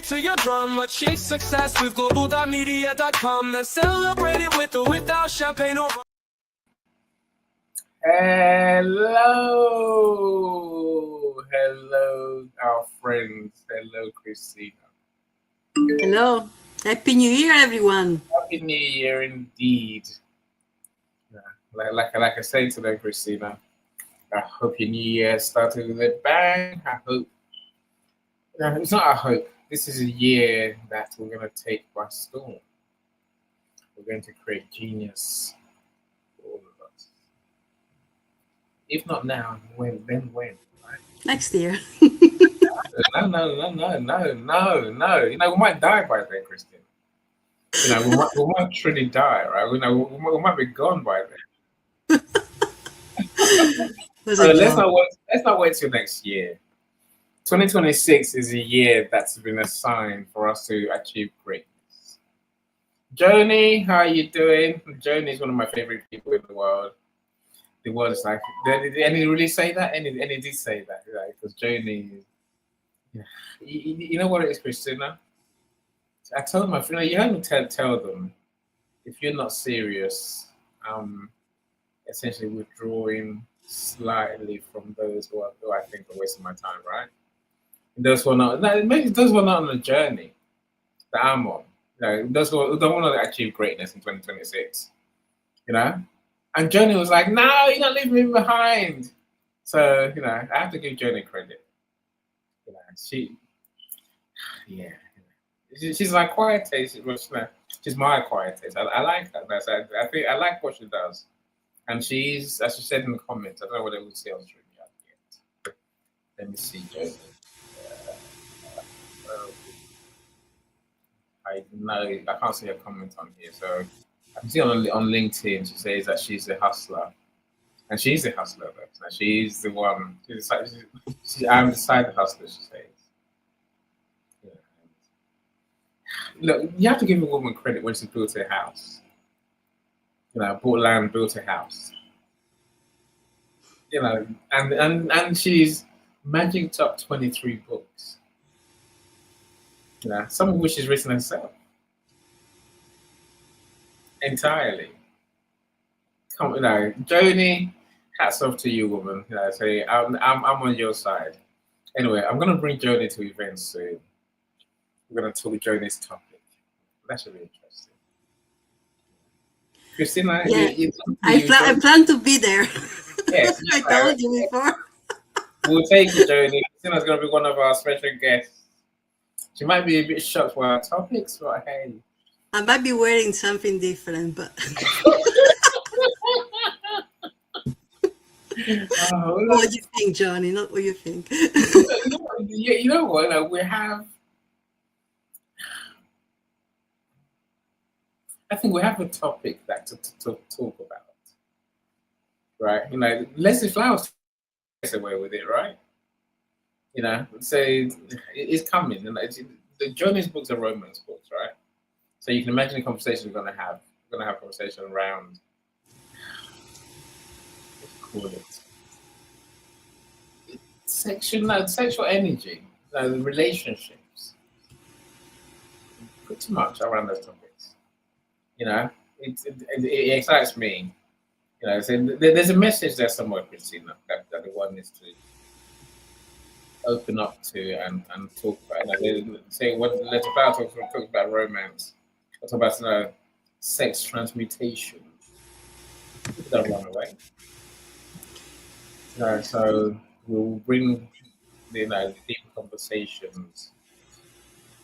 to your drum. Achieve success with Global.Media.com. Let's celebrate it with or without champagne or rum. Hello, our friends. Hello, Christina. Hello. Happy New Year, everyone. Happy New Year indeed. Yeah, like I say today, Christina, I hope your New Year started with a bang. I hope. No, it's not a hope. This is a year that we're going to take by storm. We're going to create genius for all of us. If not now, when? Then when? Right? Next year. No. You know, we might die by then, Christine. You know, we might truly die, right? We might be gone by then. So let's not wait till next year. 2026 is a year that's been assigned for us to achieve greatness. Joni, how are you doing? Joni is one of my favorite people in the world. The world is like, did any really say that? Any did say that, right? Because Joni, you know what it is, Christina? I told them, you heard me tell them, if you're not serious, essentially withdrawing slightly from those who I think are wasting my time, right? And those who are not, maybe those who are not on the journey that I'm on, you know, those who don't want to achieve greatness in 2026, you know? And Joni was like, no, you're not leaving me behind. So, you know, I have to give Joni credit. You know, she's like quiet taste. She's my quiet taste. I like that. I think I like what she does. And she's, as she said in the comments, I don't know what it would say on stream yet. Let me see, Joni. I can't see her comment on here. So I can see on LinkedIn, she says that she's a hustler. And she's a hustler, though. She's the one. I'm the side hustler, she says. Yeah. Look, you have to give a woman credit when she built a house. You know, bought land, built a house. You know, and she's magicked up 23 books. You know, some of which she's written herself. Entirely. You know, Joni, hats off to you, woman. You know, so I'm on your side. Anyway, I'm gonna bring Joni to events soon. We're gonna talk Joni's topic. That should be interesting. Christina, yeah, I plan to be there. Yes, I told you before. We'll take you, Joni. Christina's gonna be one of our special guests. She might be a bit shocked by our topics, but hey. I might be wearing something different, but what do you think, Johnny? Not what you think. You know what? We have. I think we have a topic that to talk about, right? You know, Leslie Flowers gets away with it, right? You know, so it's coming, and the Joni's books are romance books, right? So you can imagine the conversation we're gonna have. We're gonna have a conversation around. Let's call it sexual energy, relationships, pretty much around those topics. You know, it excites me. You know, so there's a message there somewhere, Christina, that the one needs to open up to and talk about. You know, say what Let's About talk about romance, talk about sex transmutation. People don't run away. So we'll bring deep conversations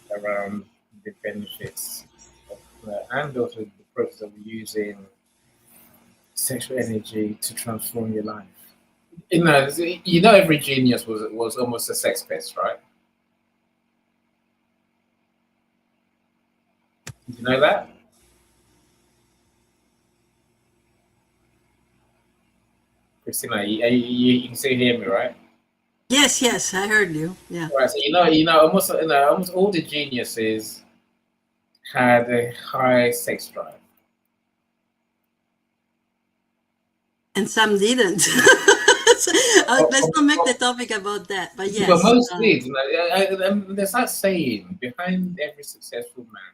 around the benefits of, and also the process of using sexual energy to transform your life. You know, every genius was almost a sex pest, right? Did you know that? Christina, you can still hear me, right? Yes, I heard you. Yeah. Right. So almost all the geniuses had a high sex drive, and some didn't. Let's not make the topic about that. But but yes, most did. There's that saying: behind every successful man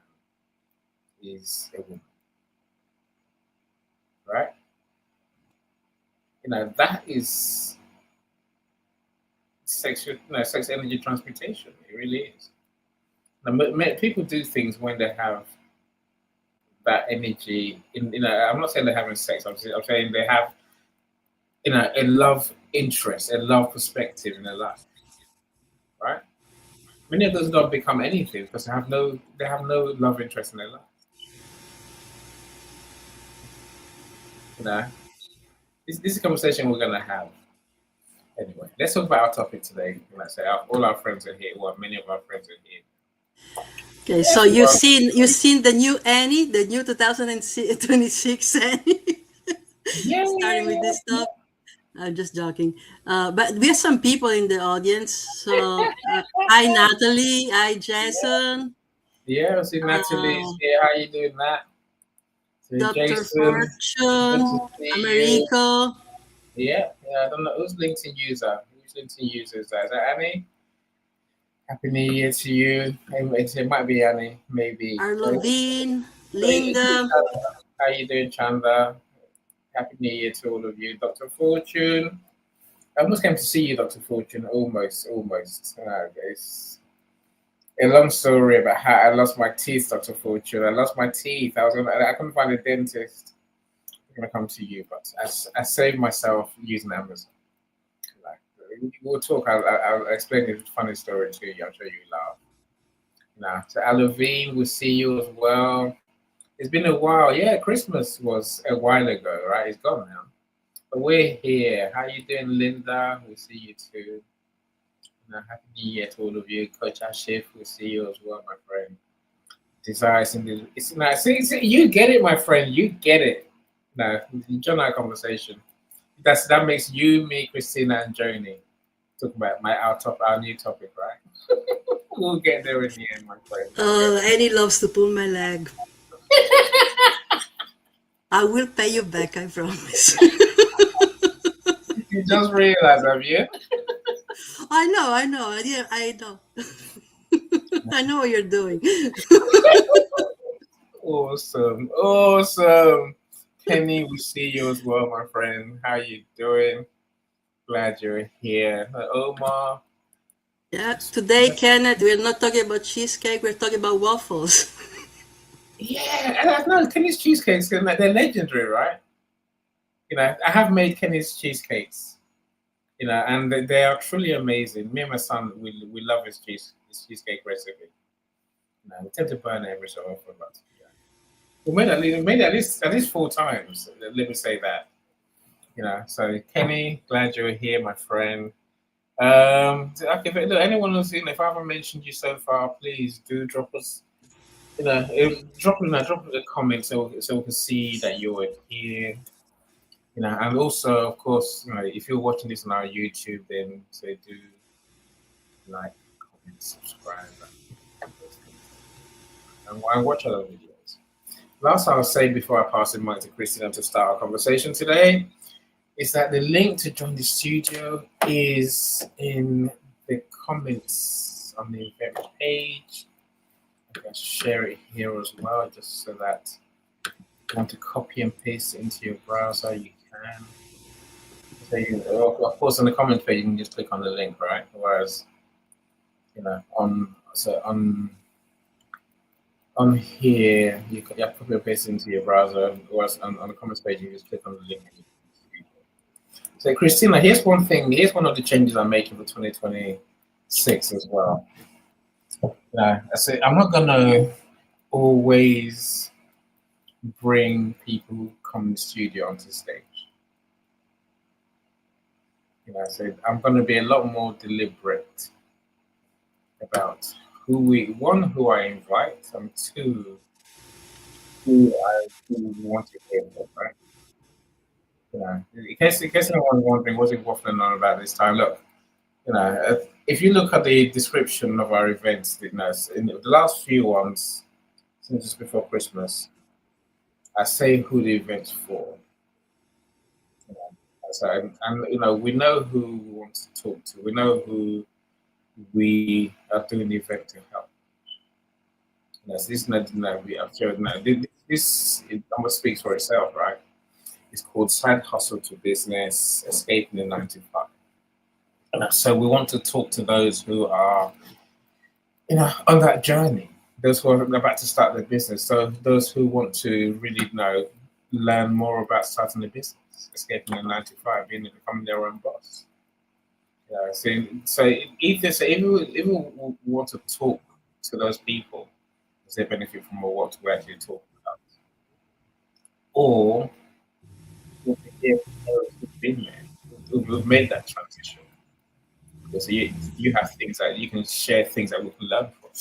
is a woman, right? That is sex energy transmutation. It really is. People do things when they have that energy. I'm not saying they're having sex. I'm saying they have, a love interest, a love perspective in their life, right? Many of those don't become anything because they have no love interest in their life. You know, this is a conversation we're gonna have anyway. Let's talk about our topic today. Like I say, all our friends are here. Well, many of our friends are here. okay. So Everyone, you've seen the new Annie, the new 2026 Annie. yeah, yeah, Starting with yeah, this stuff. I'm just joking. But we have some people in the audience. So hi Natalie, hi yeah. Jason, Yeah, see Natalie's uh, here. How you doing, Nat? So Dr. Jason, good to Fortune, see you. Americo, Yeah, yeah. I don't know who's LinkedIn user. Who's LinkedIn user is that? Is that Annie? Happy New Year to you. It might be Annie, maybe. Arlovine, So it's Linda. Chandler. How you doing, Chandler? Happy New Year to all of you. Dr. Fortune. I almost came to see you, Dr. Fortune. Almost, almost. It's a long story about how I lost my teeth, Dr. Fortune. I lost my teeth. I couldn't find a dentist. I'm gonna come to you, but I saved myself using Amazon. Like, we'll talk. I'll explain a funny story to you. I'm sure you laugh. So Alavine, we'll see you as well. It's been a while. Yeah, Christmas was a while ago, right? It's gone now. But we're here. How you doing, Linda? We'll see you too. Happy New Year to all of you. Coach Ashif, we'll see you as well, my friend. Desires in the it's nice. See, you get it, my friend. You get it. No, join our conversation. That makes you, me, Christina, and Joni talk about our new topic, right? We'll get there in the end, my friend. Annie loves to pull my leg. I will pay you back, I promise. You just realized, have you? I know. I know. I know what you're doing. Awesome, awesome. Penny, we see you as well, my friend. How you doing? Glad you're here. Omar. Yeah, today, Kenneth, we're not talking about cheesecake, we're talking about waffles. Yeah, and I know Kenny's cheesecakes, they're legendary, right? I have made Kenny's cheesecakes, and they are truly amazing. Me and my son, we love his cheesecake recipe. We tend to burn it every so often, but yeah. We made it at least 4 times. Let me say that. So Kenny, glad you're here, my friend. Okay, but look, anyone who's if I haven't mentioned you so far, please do drop us. Drop a comment so we can see that you're here. And also, of course, if you're watching this on our YouTube, then do like, comment, subscribe, and those things. And watch other videos. Last I'll say before I pass the mic to Christina to start our conversation today is that the link to join the studio is in the comments on the event page. I can share it here as well, just so that if you want to copy and paste it into your browser, you can. So of course, on the comment page, you can just click on the link, right? Whereas, on here, you have to copy and paste it into your browser. Whereas on the comments page, you just click on the link. So, Christina, here's one thing. Here's one of the changes I'm making for 2026 as well. I say I'm not gonna always bring people who come in the studio onto the stage. So I'm gonna be a lot more deliberate about who I invite, and two, who want to hear from, right? In case anyone's wondering what's it waffling on about this time, look, if you look at the description of our events, in the last few ones, since just before Christmas, I say who the event's for. So, and we know who want to talk to. We know who we are doing the event to help. Yes, this not we have shared now. This it almost speaks for itself, right? It's called Side Hustle to Business, Escaping the 95. So we want to talk to those who are, on that journey. Those who are about to start their business. So those who want to really learn more about starting a business, escaping the 95, becoming their own boss. Yeah. So if we want to talk to those people, does they benefit from what we're actually talking about, or we'll hear from those who've been there, who've made that transition. Because you have things that you can share, things that we can learn from.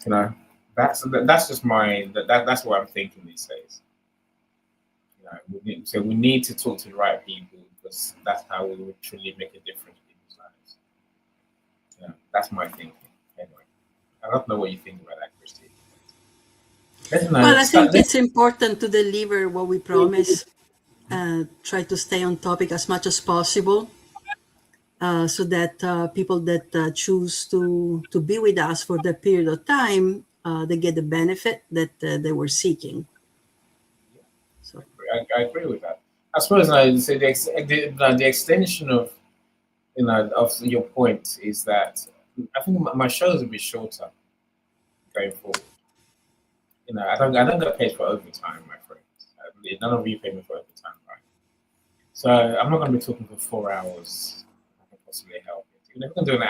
You know, that's just that's what I'm thinking these days. We need to talk to the right people because that's how we will truly make a difference in people's lives. That's my thinking. Anyway, I don't know what you think about that, Christy. Well, I think Let's it's important to deliver what we promise. Try to stay on topic as much as possible, so that people that choose to be with us for that period of time, they get the benefit that they were seeking. So I agree with that. I suppose I say the extension of of your point is that I think my shows will be shorter going forward. I don't get paid for overtime, my friends. None of you pay me for overtime, right? So I'm not going to be talking for 4 hours. I can possibly help it. Even if I can do an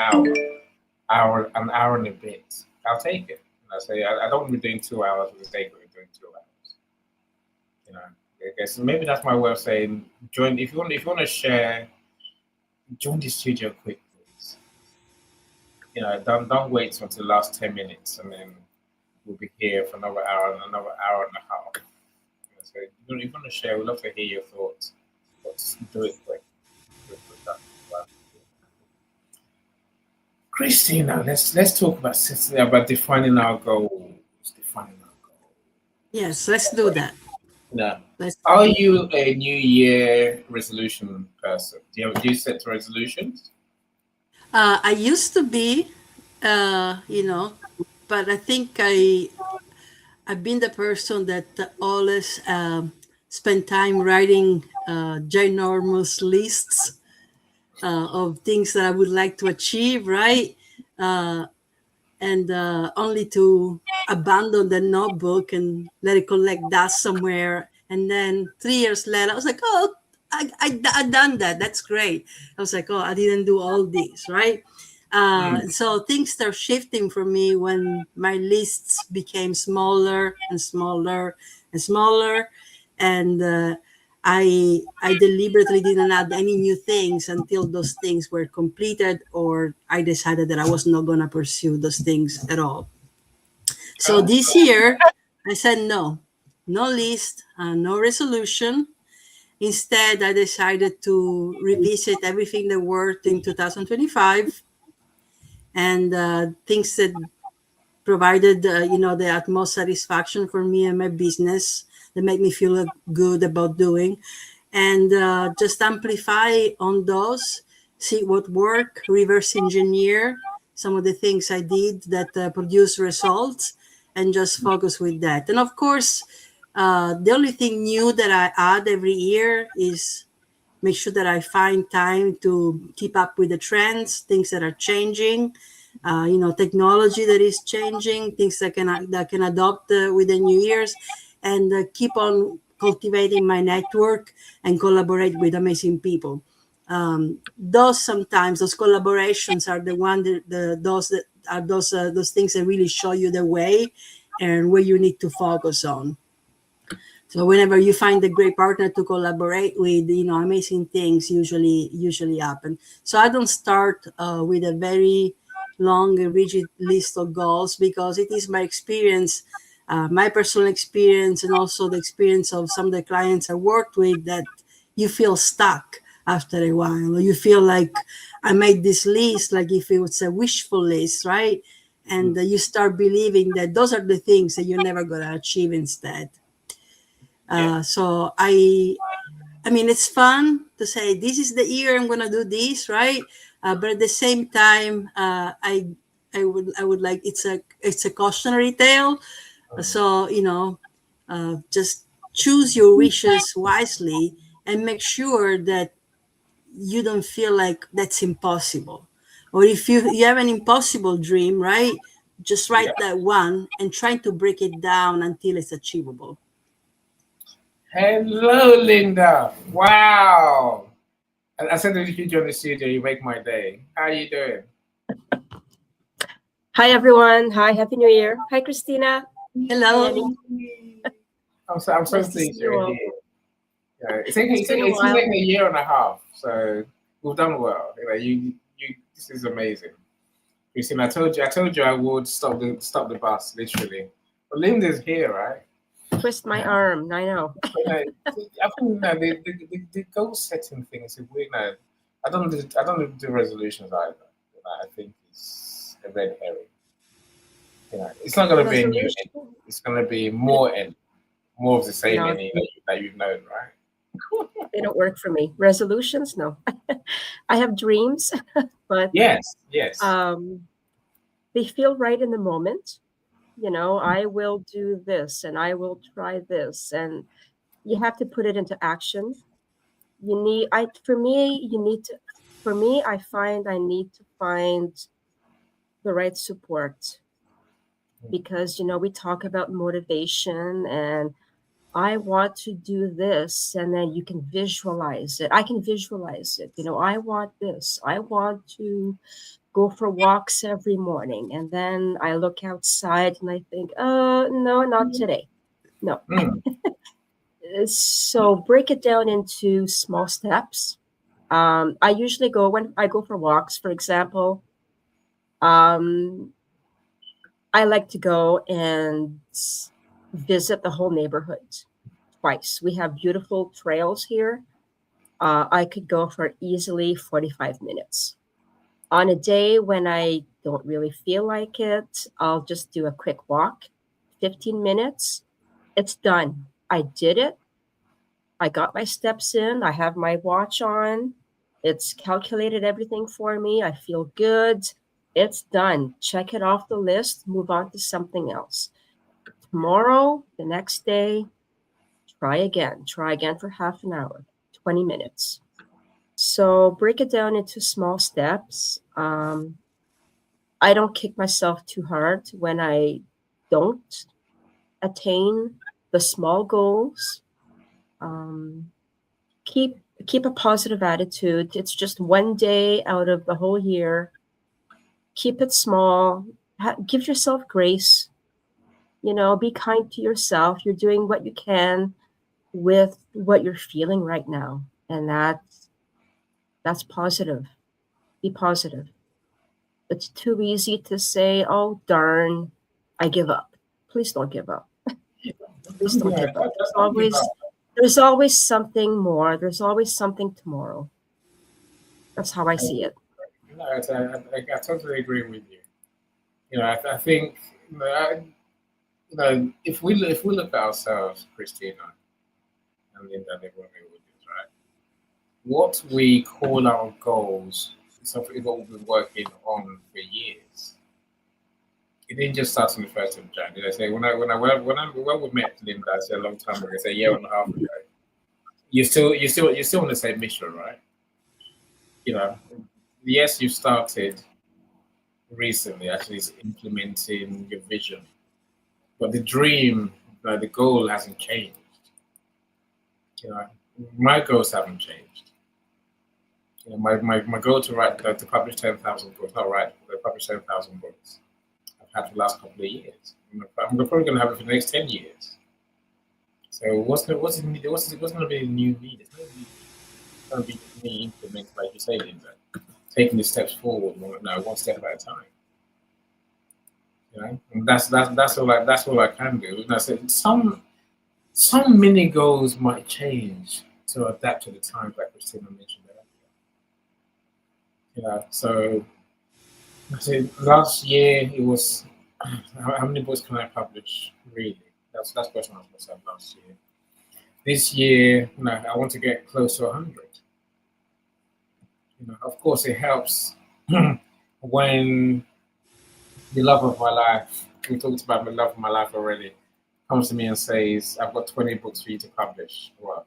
hour and a bit, I'll take it. I don't want to be doing 2 hours for the sake of doing 2 hours. I guess maybe that's my way of saying join. If you want to share, join the studio quick, please. Don't wait until the last 10 minutes and then we'll be here for another hour and a half. So if you want to share, we'd love to hear your thoughts. Let's do it quick. Christina, let's talk about defining our goals. Defining our goals. yes, let's do that. Now, Let's. are you a New Year resolution person? Do you set resolutions? I used to be, you know, but I think I've been the person that always spend time writing ginormous lists of things that I would like to achieve, right? Uh, and only to abandon the notebook and let it collect dust somewhere. And then 3 years later, I was like, oh, I done that. That's great. I was like, oh, I didn't do all these, right? Mm. So things start shifting for me when my lists became smaller and smaller and smaller. And I deliberately didn't add any new things until those things were completed, or I decided that I was not going to pursue those things at all. So Oh, this year, I said no, no list, no resolution. Instead, I decided to revisit everything that worked in 2025, and things that provided the utmost satisfaction for me and my business, that make me feel good about doing, and just amplify on those, see what work, reverse engineer some of the things I did that produce results, and just focus with that. And of course, the only thing new that I add every year is make sure that I find time to keep up with the trends, things that are changing, technology that is changing, things that can adopt with the new years, and keep on cultivating my network and collaborate with amazing people. Those collaborations are the one that are those things that really show you the way and where you need to focus on. So whenever you find a great partner to collaborate with, amazing things usually happen. So I don't start with a very long and rigid list of goals, because it is my experience, my personal experience, and also the experience of some of the clients I worked with, that you feel stuck after a while. Or you feel like, I made this list like if it was a wishful list, right? And you start believing that those are the things that you're never going to achieve instead. yeah. So I I mean, it's fun to say this is the year I'm gonna do this, right? But at the same time, I would like it's a cautionary tale. So just choose your wishes wisely and make sure that you don't feel like that's impossible. Or if you have an impossible dream, right? Just Yeah. write that one and try to break it down until it's achievable. Hello, Linda. Wow. I said that if you join the studio, you make my day. How are you doing? Hi, everyone. Hi, Happy New Year. Hi, Christina. Hi, Annie. Hello. I'm so Nice to see pleased you you're all. here. It's been a It's been while. like a year and a half, so we've done well. This is amazing. Christine, I told you I would stop the bus, literally. But Linda's here, right? Twist my arm. I know. I think the goal setting thing is a weird. No, I don't do resolutions either. I think it's a red herring. It's not going to be a new Resolution? end. It's going to be more end, more of the same No, ending that you've known, right? they don't work for me. Resolutions? No. I have dreams, but Yes, yes. um, they feel right in the moment. I will do this and I will try this. And you have to put it into action. For me, I find I need to find the right support because we talk about motivation and I want to do this, and then you can visualize it. I can visualize it. I want this. I want to go for walks every morning, and then I look outside and I think, no, not today. No. Mm, So break it down into small steps. I usually go when I go for walks, for example. Um, I like to go and visit the whole neighborhood twice. We have beautiful trails here. I could go for easily 45 minutes. On a day when I don't really feel like it, I'll just do a quick walk, 15 minutes. It's done. I did it. I got my steps in. I have my watch on. It's calculated everything for me. I feel good. It's done. Check it off the list. Move on to something else. Tomorrow, the next day, try again. Try again for half an hour, 20 minutes. So break it down into small steps. I don't kick myself too hard when I don't attain the small goals. Um, keep keep a positive attitude. It's just one day out of the whole year. Keep it small. Give yourself grace. Be kind to yourself. You're doing what you can with what you're feeling right now, and that's positive. Be positive. It's too easy to say, "Oh darn, I give up." Please don't give up. Please don't, don't yeah, give up. There's don't give up. always something more. There's always something tomorrow. That's how I I, see it. I totally agree with you. I think if we look at ourselves, Christina and Linda, and everyone who would do, right? What we call our goals is something what we've been working on for years. It didn't just start on the 1st of January. Did I say when we met Linda, I said a long time ago, I said a year and a half ago. You're still on the same mission, right? You know, yes, you started recently actually is implementing your vision, but the dream, the goal hasn't changed. You know, my goals haven't changed. My goal to publish 10,000 books, not write, to publish 10,000 books. I've had for the last couple of years. I'm probably going to have it for the next 10 years. So what's going to be new need? It's going to be me implemented, like you say, Linda, taking the steps forward, one step at a time. And that's all I can do. And I said some mini goals might change to adapt to the times, like Christina mentioned earlier. So I said last year it was how many books can I publish really? That's the question I asked myself last year. This year, I want to get close to 100. Of course, it helps when the love of my life, we talked about the love of my life already, comes to me and says, I've got 20 books for you to publish. Well,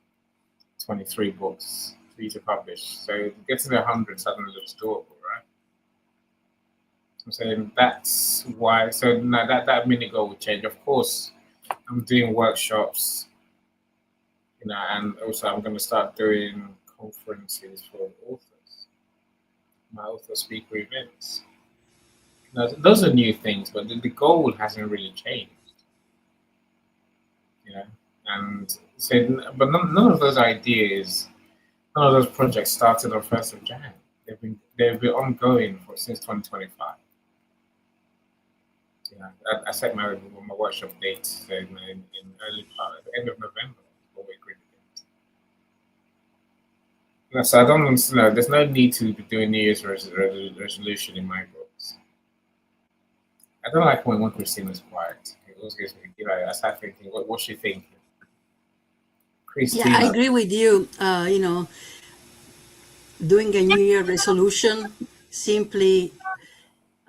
23 books for you to publish. So getting to 100 suddenly looks doable, right? I'm saying that's why. So now that mini goal will change. Of course, I'm doing workshops, and also I'm going to start doing conferences for authors, my author speaker events. Now, those are new things, but the goal hasn't really changed, you know. And so, but none of those ideas, none of those projects started on 1st of January. They've been ongoing since 2025. I set my workshop date in early part, at the end of November, before we agreed again. So I don't understand. There's no need to be doing New Year's resolution in my books. I don't like when Christina's quiet. It always gives me, I start thinking, what's she thinking? Yeah, I Christina. agree with you. Doing a New Year resolution simply,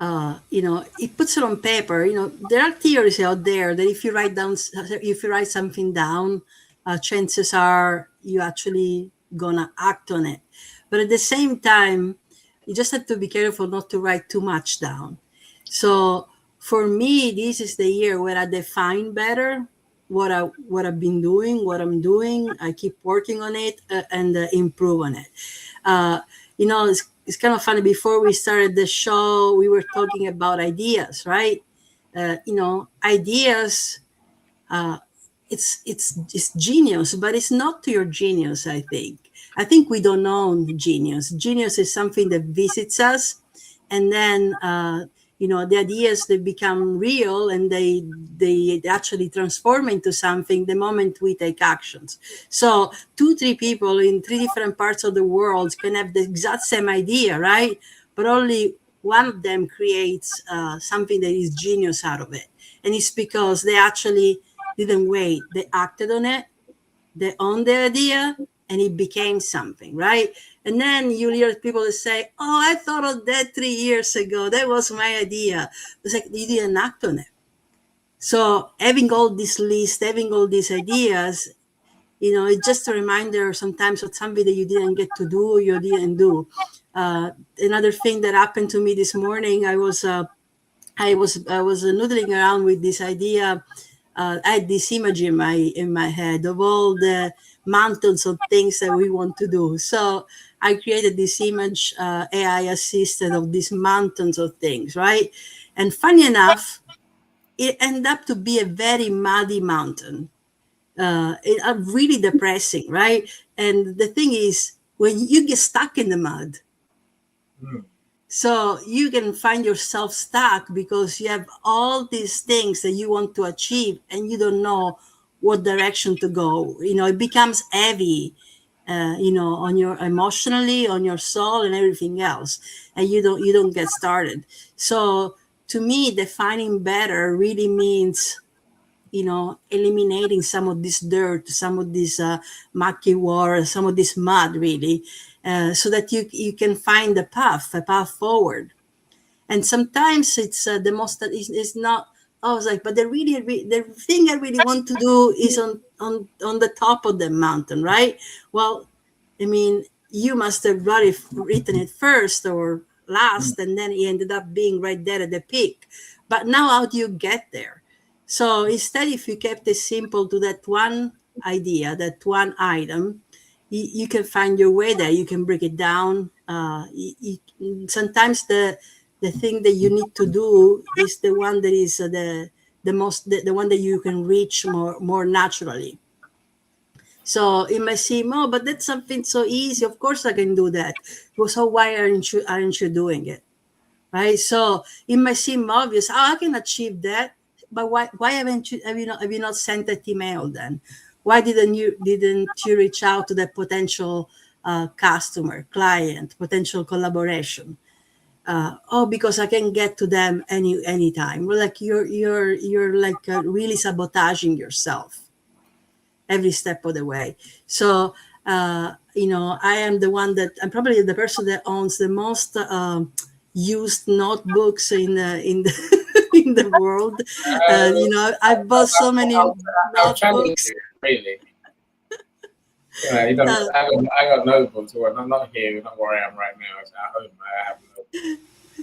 it puts it on paper. There are theories out there that if you write something down, chances are you actually gonna act on it. But at the same time, you just have to be careful not to write too much down. So for me, this is the year where I define better what I've been doing, what I'm doing. I keep working on it, and improve on it. Uh, it's kind of funny. Before we started the show, we were talking about ideas, right? Ideas. Uh, it's genius, but it's not to your genius. I think we don't own genius. Genius is something that visits us, and then the ideas, they become real, and they actually transform into something the moment we take actions. So 2 3 people in 3 different parts of the world can have the exact same idea, right? But only one of them creates something that is genius out of it, and it's because they actually didn't wait. They acted on it, they owned the idea, and it became something, right? And then you hear people that say, "Oh, I thought of that 3 years ago. That was my idea." It's like you didn't act on it. So having all this list, having all these ideas, it's just a reminder sometimes of something that you didn't get to do, you didn't do. Another thing that happened to me this morning, I was noodling around with this idea. I had this image in my head of all the mountains of things that we want to do. So I created this image, AI assisted, of these mountains of things, right? And funny enough, it ended up to be a very muddy mountain. Really depressing, right? And the thing is, when you get stuck in the mud, Hmm. so you can find yourself stuck because you have all these things that you want to achieve and you don't know what direction to go. It becomes heavy, on your emotionally, on your soul, and everything else, and you don't get started. So to me, defining better really means eliminating some of this dirt, some of this mucky water, some of this mud, really, so that you can find a path forward. And sometimes it's the most that is not. I was like, but the thing I really want to do is on the top of the mountain, right? Well, I mean, you must have written it first or last, and then it ended up being right there at the peak. But now, how do you get there? So instead, if you kept it simple to that one idea, that one item, you can find your way there. You can break it down. Sometimes the thing that you need to do is the one that is the one that you can reach more naturally. So it might seem, oh, but that's something so easy. Of course I can do that. Well, so why aren't you doing it? Right? So it might seem obvious. Oh, I can achieve that. But why have you not sent that email then? Why didn't you reach out to the potential customer, client, potential collaboration? Because I can get to them anytime. Well, like you're like really sabotaging yourself. every step of the way. So, I am the one that I'm probably the person that owns the most used notebooks in the in the world. I bought so many I'll challenge notebooks. you, really. You don't, Uh, I got notebooks. Well, I'm not here, not where I am right now. It's at home. I have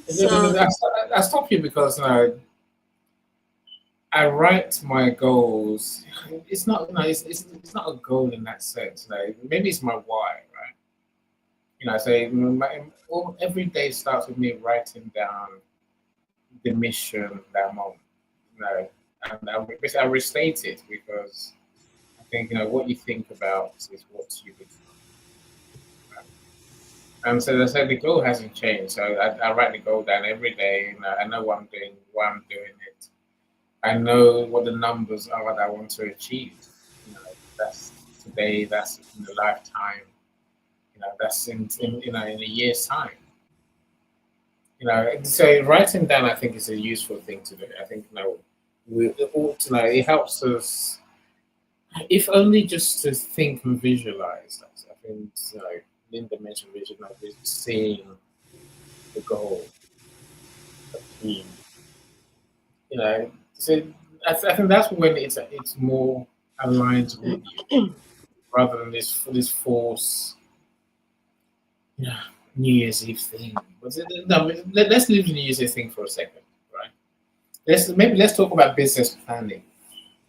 so notebooks. I stop you because I write my goals. It's not, it's not a goal in that sense. Maybe it's my why, right? I say every day starts with me writing down the mission that I'm on. And I restate it because I think what you think about is what you become. So I said the goal hasn't changed. So I write the goal down every day. I know what I'm doing, why I'm doing it. I know what the numbers are that I want to achieve. That's today. That's in a lifetime. That's in a year's time. So writing down, I think, is a useful thing to do. I think we ought to know it helps us, if only just to think and visualize that. I think Linda mentioned visualizing, seeing the goal, the theme. So I think that's when it's more aligned with you rather than this false, New Year's Eve thing. No, let's leave the New Year's Eve thing for a second, right? Let's talk about business planning.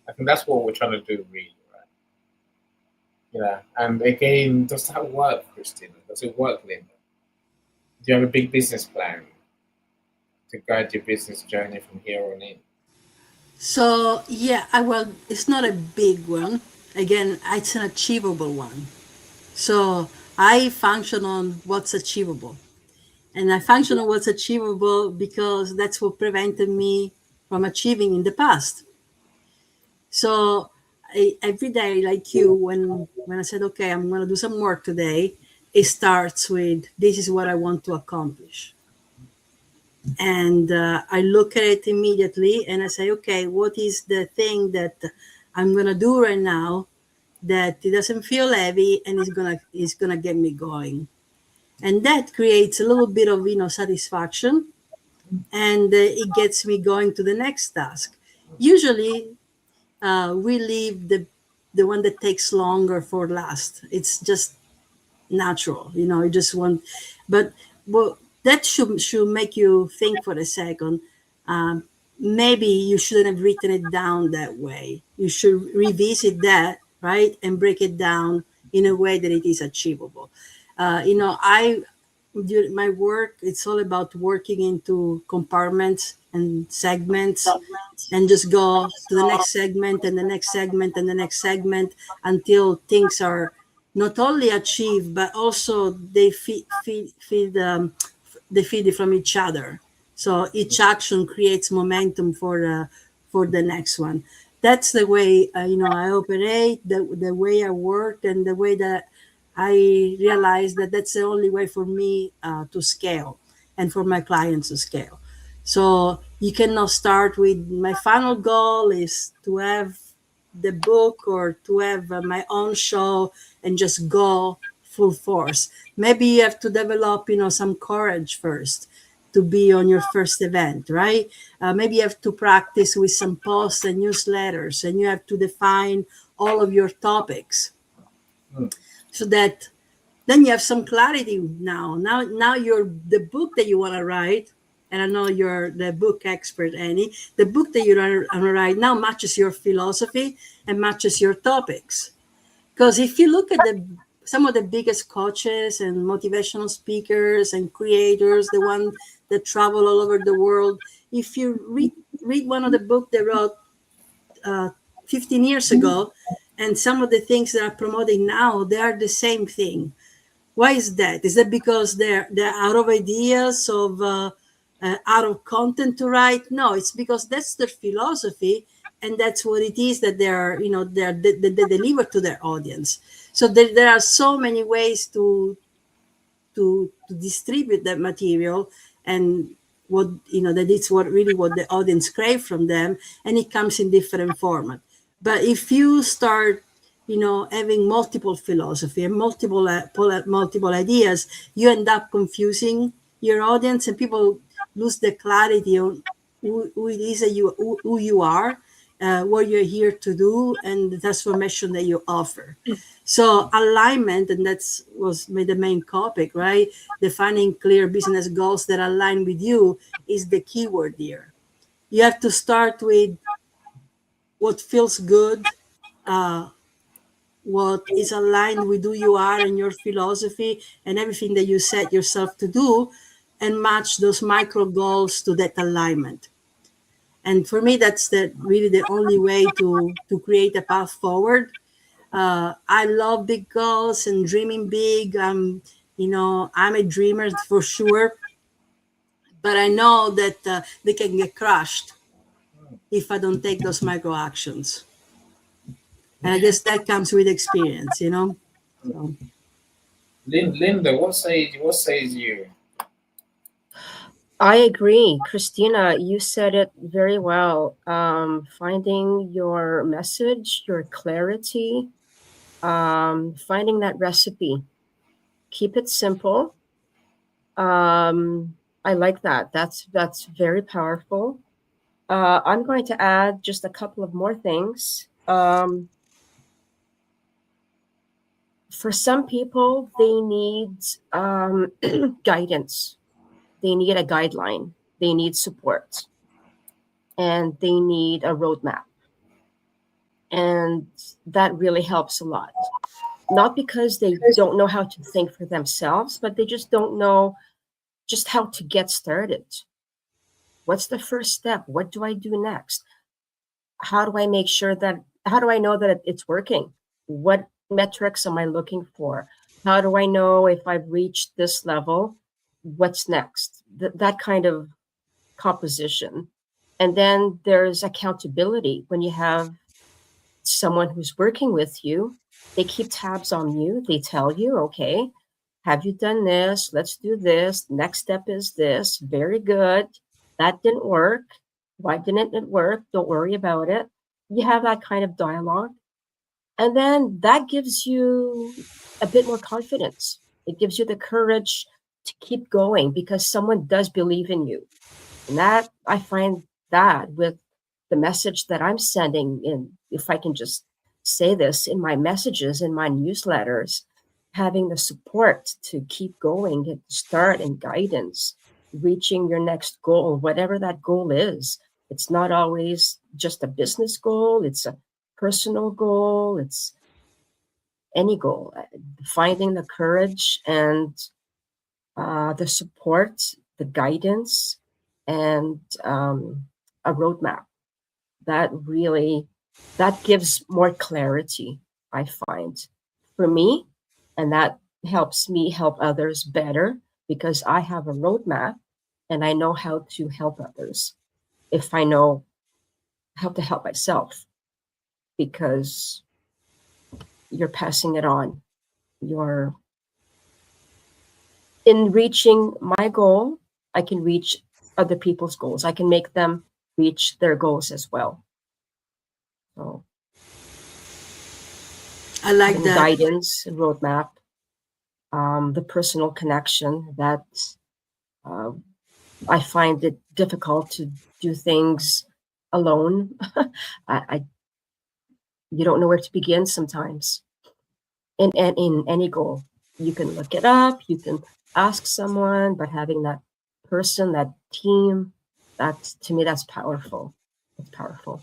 I think that's what we're trying to do, really, right? And again, does that work, Christina? Does it work, Linda? Do you have a big business plan to guide your business journey from here on in? So yeah, well, it's not a big one. Again, it's an achievable one. So I function on what's achievable, and I function on what's achievable because that's what prevented me from achieving in the past. So every day, like you, when I said, okay, I'm going to do some work today, it starts with this is what I want to accomplish, and I look at it immediately and I say, okay, what is the thing that I'm going to do right now that it doesn't feel heavy and is gonna get me going, and that creates a little bit of satisfaction, and it gets me going to the next task. Usually, we leave the one that takes longer for last. It's just natural, you just want. But well, that should make you think for a second. um, Maybe you shouldn't have written it down that way. You should revisit that, right, and break it down in a way that it is achievable. I my work, it's all about working into compartments and segments, and just go to the next segment and the next segment and the next segment until things are not only achieved but also they feed it from each other. So each action creates momentum for the next one. That's the way I operate, the way I work, and the way that I realize that that's the only way for me to scale and for my clients to scale. So you cannot start with my final goal is to have the book or to have my own show and just go full force. Maybe you have to develop, some courage first to be on your first event, right? Maybe you have to practice with some posts and newsletters, and you have to define all of your topics Hmm. so that then you have some clarity now you're the book that you want to write, and I know you're the book expert, Annie. The book that you want to write now matches your philosophy and matches your topics. Because if you look at some of the biggest coaches and motivational speakers and creators, the ones that travel all over the world, if you read one of the books they wrote uh, 15 years ago, and some of the things that are promoting now, they are the same thing. Why is that? Is that because they're out of ideas, of out of content to write? No, it's because that's their philosophy, and that's what it is that they deliver to their audience. So there are so many ways to distribute that material, and that it's what the audience crave from them, and it comes in different format. But if you start having multiple philosophy and multiple ideas, you end up confusing your audience, and people lose the clarity on who it is that who you are, what you're here to do, and the transformation that you offer. So alignment, and that's was the main topic, right? Defining clear business goals that align with you is the keyword here. You have to start with what feels good, uh, what is aligned with who you are and your philosophy and everything that you set yourself to do, and match those micro goals to that alignment. And for me, that's really the only way to create a path forward. I love big goals and dreaming big. I'm a dreamer for sure, but I know that they can get crushed if I don't take those micro actions. And I guess that comes with experience. So Linda, what says you? I agree. Christina, you said it very well. Finding your message, your clarity, finding that recipe. Keep it simple. I like that. That's very powerful. I'm going to add just a couple of more things. For some people, they need guidance. They need a guideline. They need support, and they need a roadmap. And that really helps a lot. Not because they don't know how to think for themselves, but they just don't know just how to get started. What's the first step? What do I do next? How do I know that it's working? What metrics am I looking for? How do I know if I've reached this level? What's next? That kind of composition. And then there's accountability. When you have someone who's working with you, they keep tabs on you. They tell you, okay, have you done this? Let's do this. Next step is this. Very good. That didn't work. Why didn't it work? Don't worry about it. You have that kind of dialogue. And then that gives you a bit more confidence. It gives you the courage to keep going because someone does believe in you. And that I find that with the message that I'm sending in, if I can just say this in my messages, in my newsletters, having the support to keep going at the start and guidance, reaching your next goal, whatever that goal is. It's not always just a business goal, it's a personal goal, it's any goal. Finding the courage and the support, the guidance, and a roadmap that really that gives more clarity. I find for me, and that helps me help others better because I have a roadmap and I know how to help others. If I know how to help myself, because you're passing it on. You're in reaching my goal, I can reach other people's goals. I can make them reach their goals as well. So I like having that. guidance, roadmap, the personal connection that uh, I find it difficult to do things alone. I you don't know where to begin sometimes in any goal. You can look it up, you can ask someone, but having that person, that team, that's to me that's powerful. It's powerful.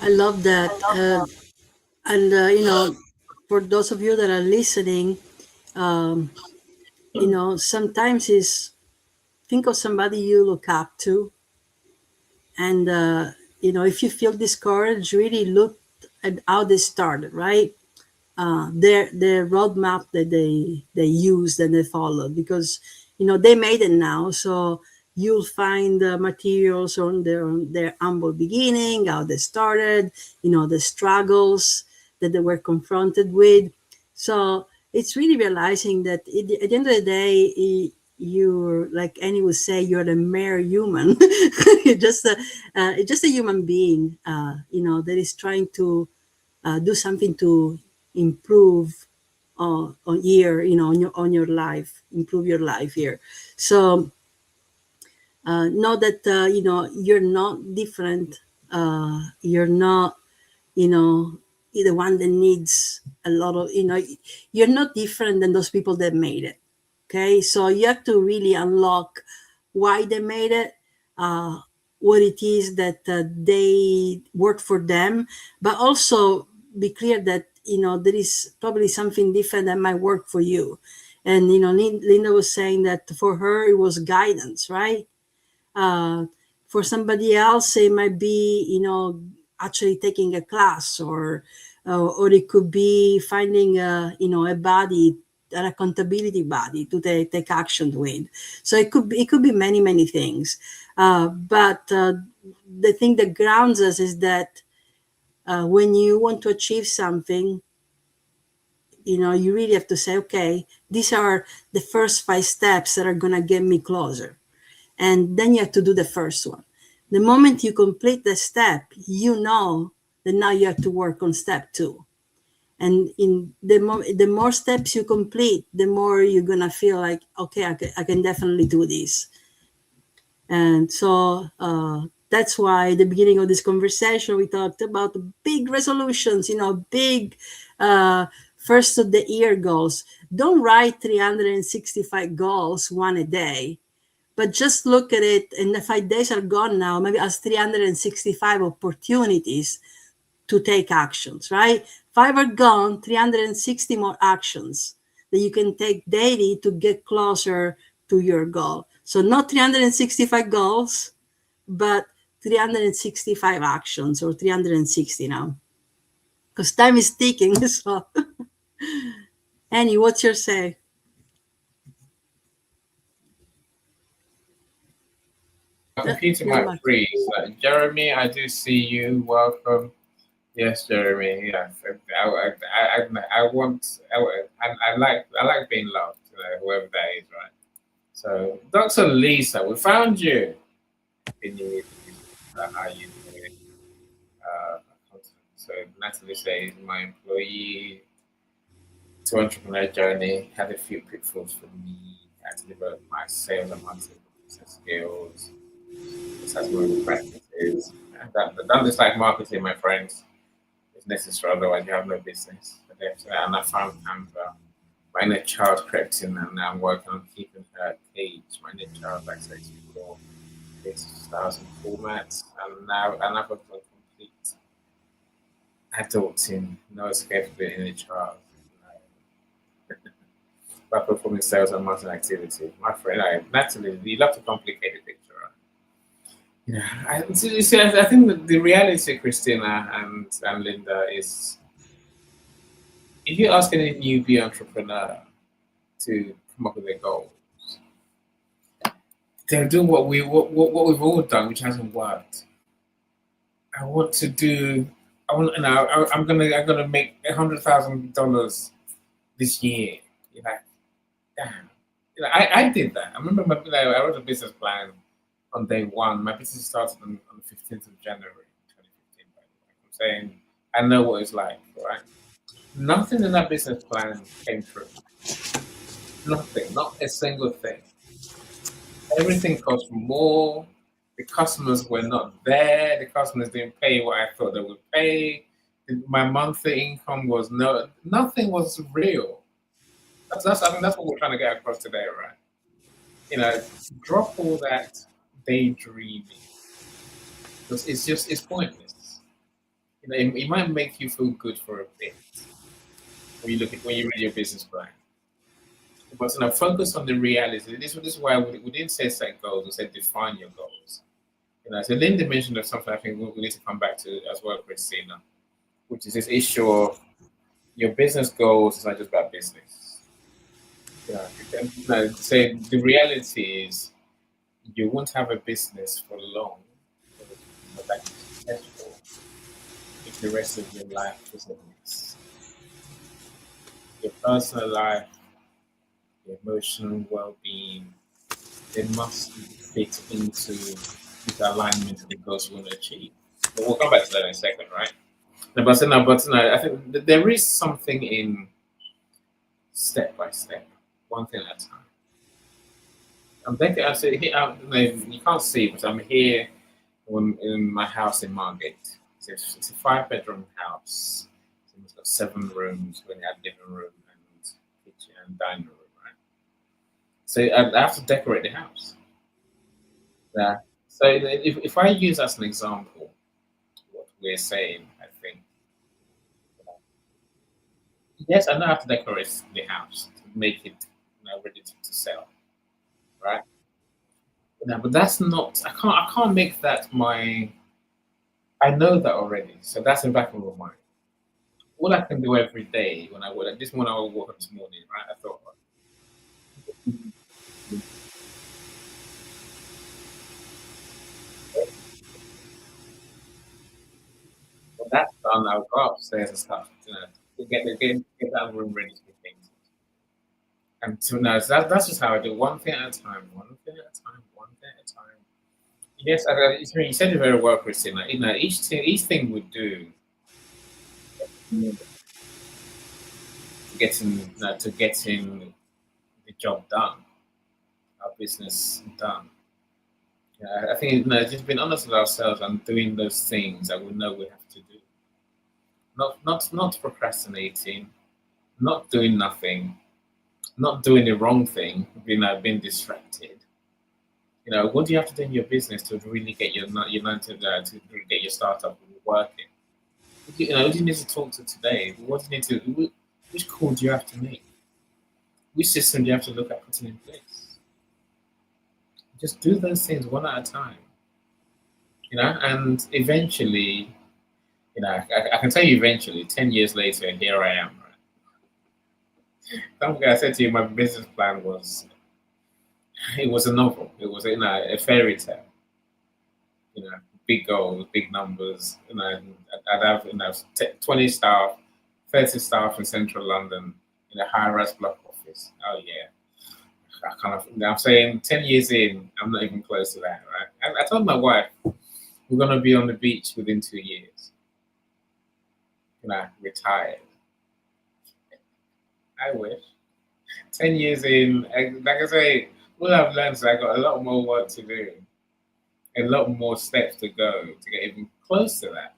I love that. And for those of you that are listening, um, sometimes is think of somebody you look up to, and if you feel discouraged, really look at how they started, right? Their roadmap that they used and they followed, because they made it now. So you'll find the materials on their humble beginning, how they started, the struggles that they were confronted with. So it's really realizing that at the end of the day, you're, like Annie would say, you're a mere human. You're just a human being, that is trying to do something to improve on year, on your life, improve your life here. So know that you're not different. You're not, you know the one that needs a lot of, you're not different than those people that made it. Okay, so you have to really unlock why they made it, uh, what it is that they worked for them, but also be clear that there is probably something different that might work for you. And Linda was saying that for her it was guidance, right? uh, for somebody else it might be, actually taking a class, or it could be finding a body, an accountability body to take action with. So it could be many many things. But the thing that grounds us is that when you want to achieve something, you really have to say, okay, these are the first 5 steps that are going to get me closer. And then you have to do the first one. The moment you complete the step, you know that now you have to work on step 2. And in the more steps you complete, the more you're gonna feel like, okay, I can definitely do this. And so that's why at the beginning of this conversation we talked about big resolutions, big first of the year goals. Don't write 365 goals one a day, but just look at it, and the 5 days are gone now, maybe as 365 opportunities to take actions, right? 5 are gone, 360 more actions that you can take daily to get closer to your goal. So not 365 goals, but 365 actions, or 360 now, because time is ticking. So, Annie, what's your say? Computer You're might back. freeze. Jeremy, I do see you. Welcome. Yes, Jeremy. Yeah, I want. I like being loved. Whoever that is, right? So, Dr. Lisa, we found you. Can you how you doing? Uh, so Natalie says my employee to entrepreneur journey had a few pitfalls for me. I had to develop my sales and marketing skills. This has more practices. Don't dislike marketing, my friends. It's necessary, otherwise you have no business. And I found Canva. My inner child crept in, and now I'm working on keeping her at cage. My inner child likes to explore its styles and formats, and now I've got to complete adulting, no escape from the inner child. By performing sales and marketing activity. My friend, Natalie, you love to complicate the picture. Right? Yeah, I think that the reality, Christina and Linda, is if you ask any newbie entrepreneur to come up with their goals, they'll do what we've all done, which hasn't worked. I want to do. I want now. I'm gonna make $100,000 this year. You're like, damn. I did that. I remember I wrote a business plan on day one. My business started on the 15th of January 2015, by the way. I'm saying I know what it's like, right? Nothing in that business plan came true. Nothing, not a single thing. Everything cost more. The customers were not there. The customers didn't pay what I thought they would pay. My monthly income was nothing was real. I think that's what we're trying to get across today, right? You know, drop all that daydreaming because it's pointless. It might make you feel good for a bit when you read your business plan, but focus on the reality. This is why we didn't say set goals. We said define your goals. So Linda mentioned of something I think we need to come back to as well, Christina, which is this issue of your business goals is not just about business. Say the reality is you won't have a business for long, but that is successful if the rest of your life is a mess. Your personal life, your emotional well-being, they must fit into alignment with the goals we want to achieve. But we'll come back to that in a second, right? No, but no, I think there is something in step by step, one thing at a time. I'm thinking, I say, here, you can't see, but I'm here in my house in Margate. It's a 5-bedroom house. It's got 7 rooms. We have living room and kitchen and dining room, right? So I have to decorate the house. Yeah. So if I use as an example what we're saying, I think yes, I know how to decorate the house to make it ready to sell, right? Yeah, but that's not. I can't make that my. I know that already, so that's in the back of my mind. All I can do every day when I woke, like this when I woke up this morning, right? I thought, well, that's done. I'll go upstairs and stuff, to get that room ready to be painted. And so now so that's just how I do one thing at a time, one thing at a time, one thing at a time. Yes, you said it very well, Christina. Each thing we do to getting the job done, our business done. Yeah, I think just being honest with ourselves and doing those things that we know we have to do. Not procrastinating, not doing nothing, not doing the wrong thing, being distracted. What do you have to do in your business to really get your nine to really get your startup working? Who do you need to talk to today? What do you need to? Which call do you have to make? Which system do you have to look at putting in place? Just do those things one at a time. And eventually, I can tell you eventually, 10 years later, here I am. Right? Something I said to you, my business plan was it was a novel. It was a fairy tale. Big goals, big numbers. I'd have 20 staff, 30 staff in central London in a high-rise block office. Oh yeah, I'm saying 10 years in, I'm not even close to that. Right? I told my wife we're gonna be on the beach within 2 years. Retired. I wish. 10 years in, like I say, what I've learned is I got a lot more work to do, a lot more steps to go to get even close to that.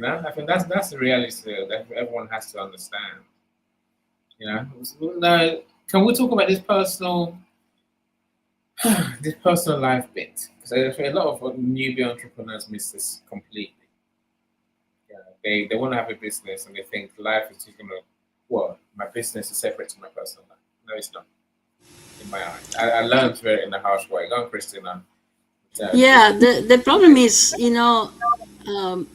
I think that's the reality that everyone has to understand. Now, can we talk about this personal life bit? Because I think a lot of newbie entrepreneurs miss this completely. They want to have a business and they think life is just gonna. Well, my business is separate to my personal life. No, it's not. In my eyes, I learned very in a harsh way. Go on, Christina. Yeah, the problem is, um,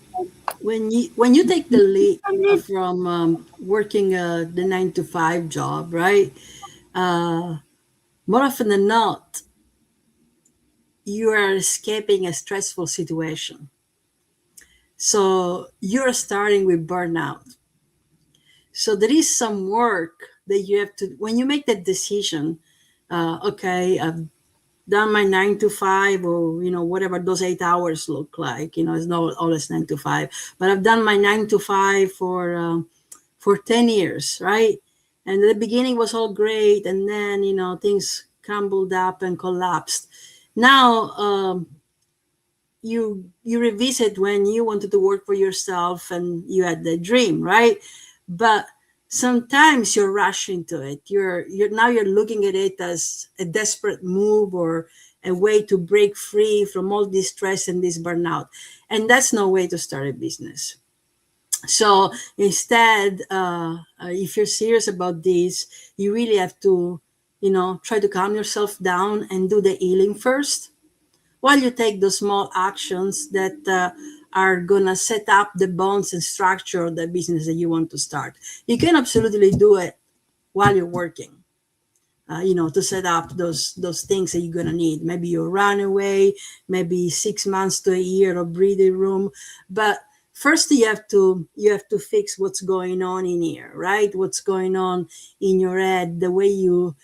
when you take the leap from working the 9 to 5 job, right? Uh, More often than not, you are escaping a stressful situation. So you're starting with burnout. So there is some work that you have to, when you make that decision, okay, I've done my 9 to 5, or whatever those 8 hours look like. It's not always 9 to 5, but I've done my 9 to 5 for 10 years, right? And the beginning was all great, and then things crumbled up and collapsed. Now you revisit when you wanted to work for yourself and you had the dream, right? But sometimes you're rushing to it. You're looking at it as a desperate move or a way to break free from all this stress and this burnout, and that's no way to start a business. So instead, if you're serious about this, you really have to try to calm yourself down and do the healing first, while you take those small actions that are gonna set up the bones and structure of the business that you want to start. You can absolutely do it while you're working, to set up those things that you're gonna need. Maybe your runaway, maybe 6 months to a year of breathing room. But first you have to fix what's going on in here, right? What's going on in your head, the way you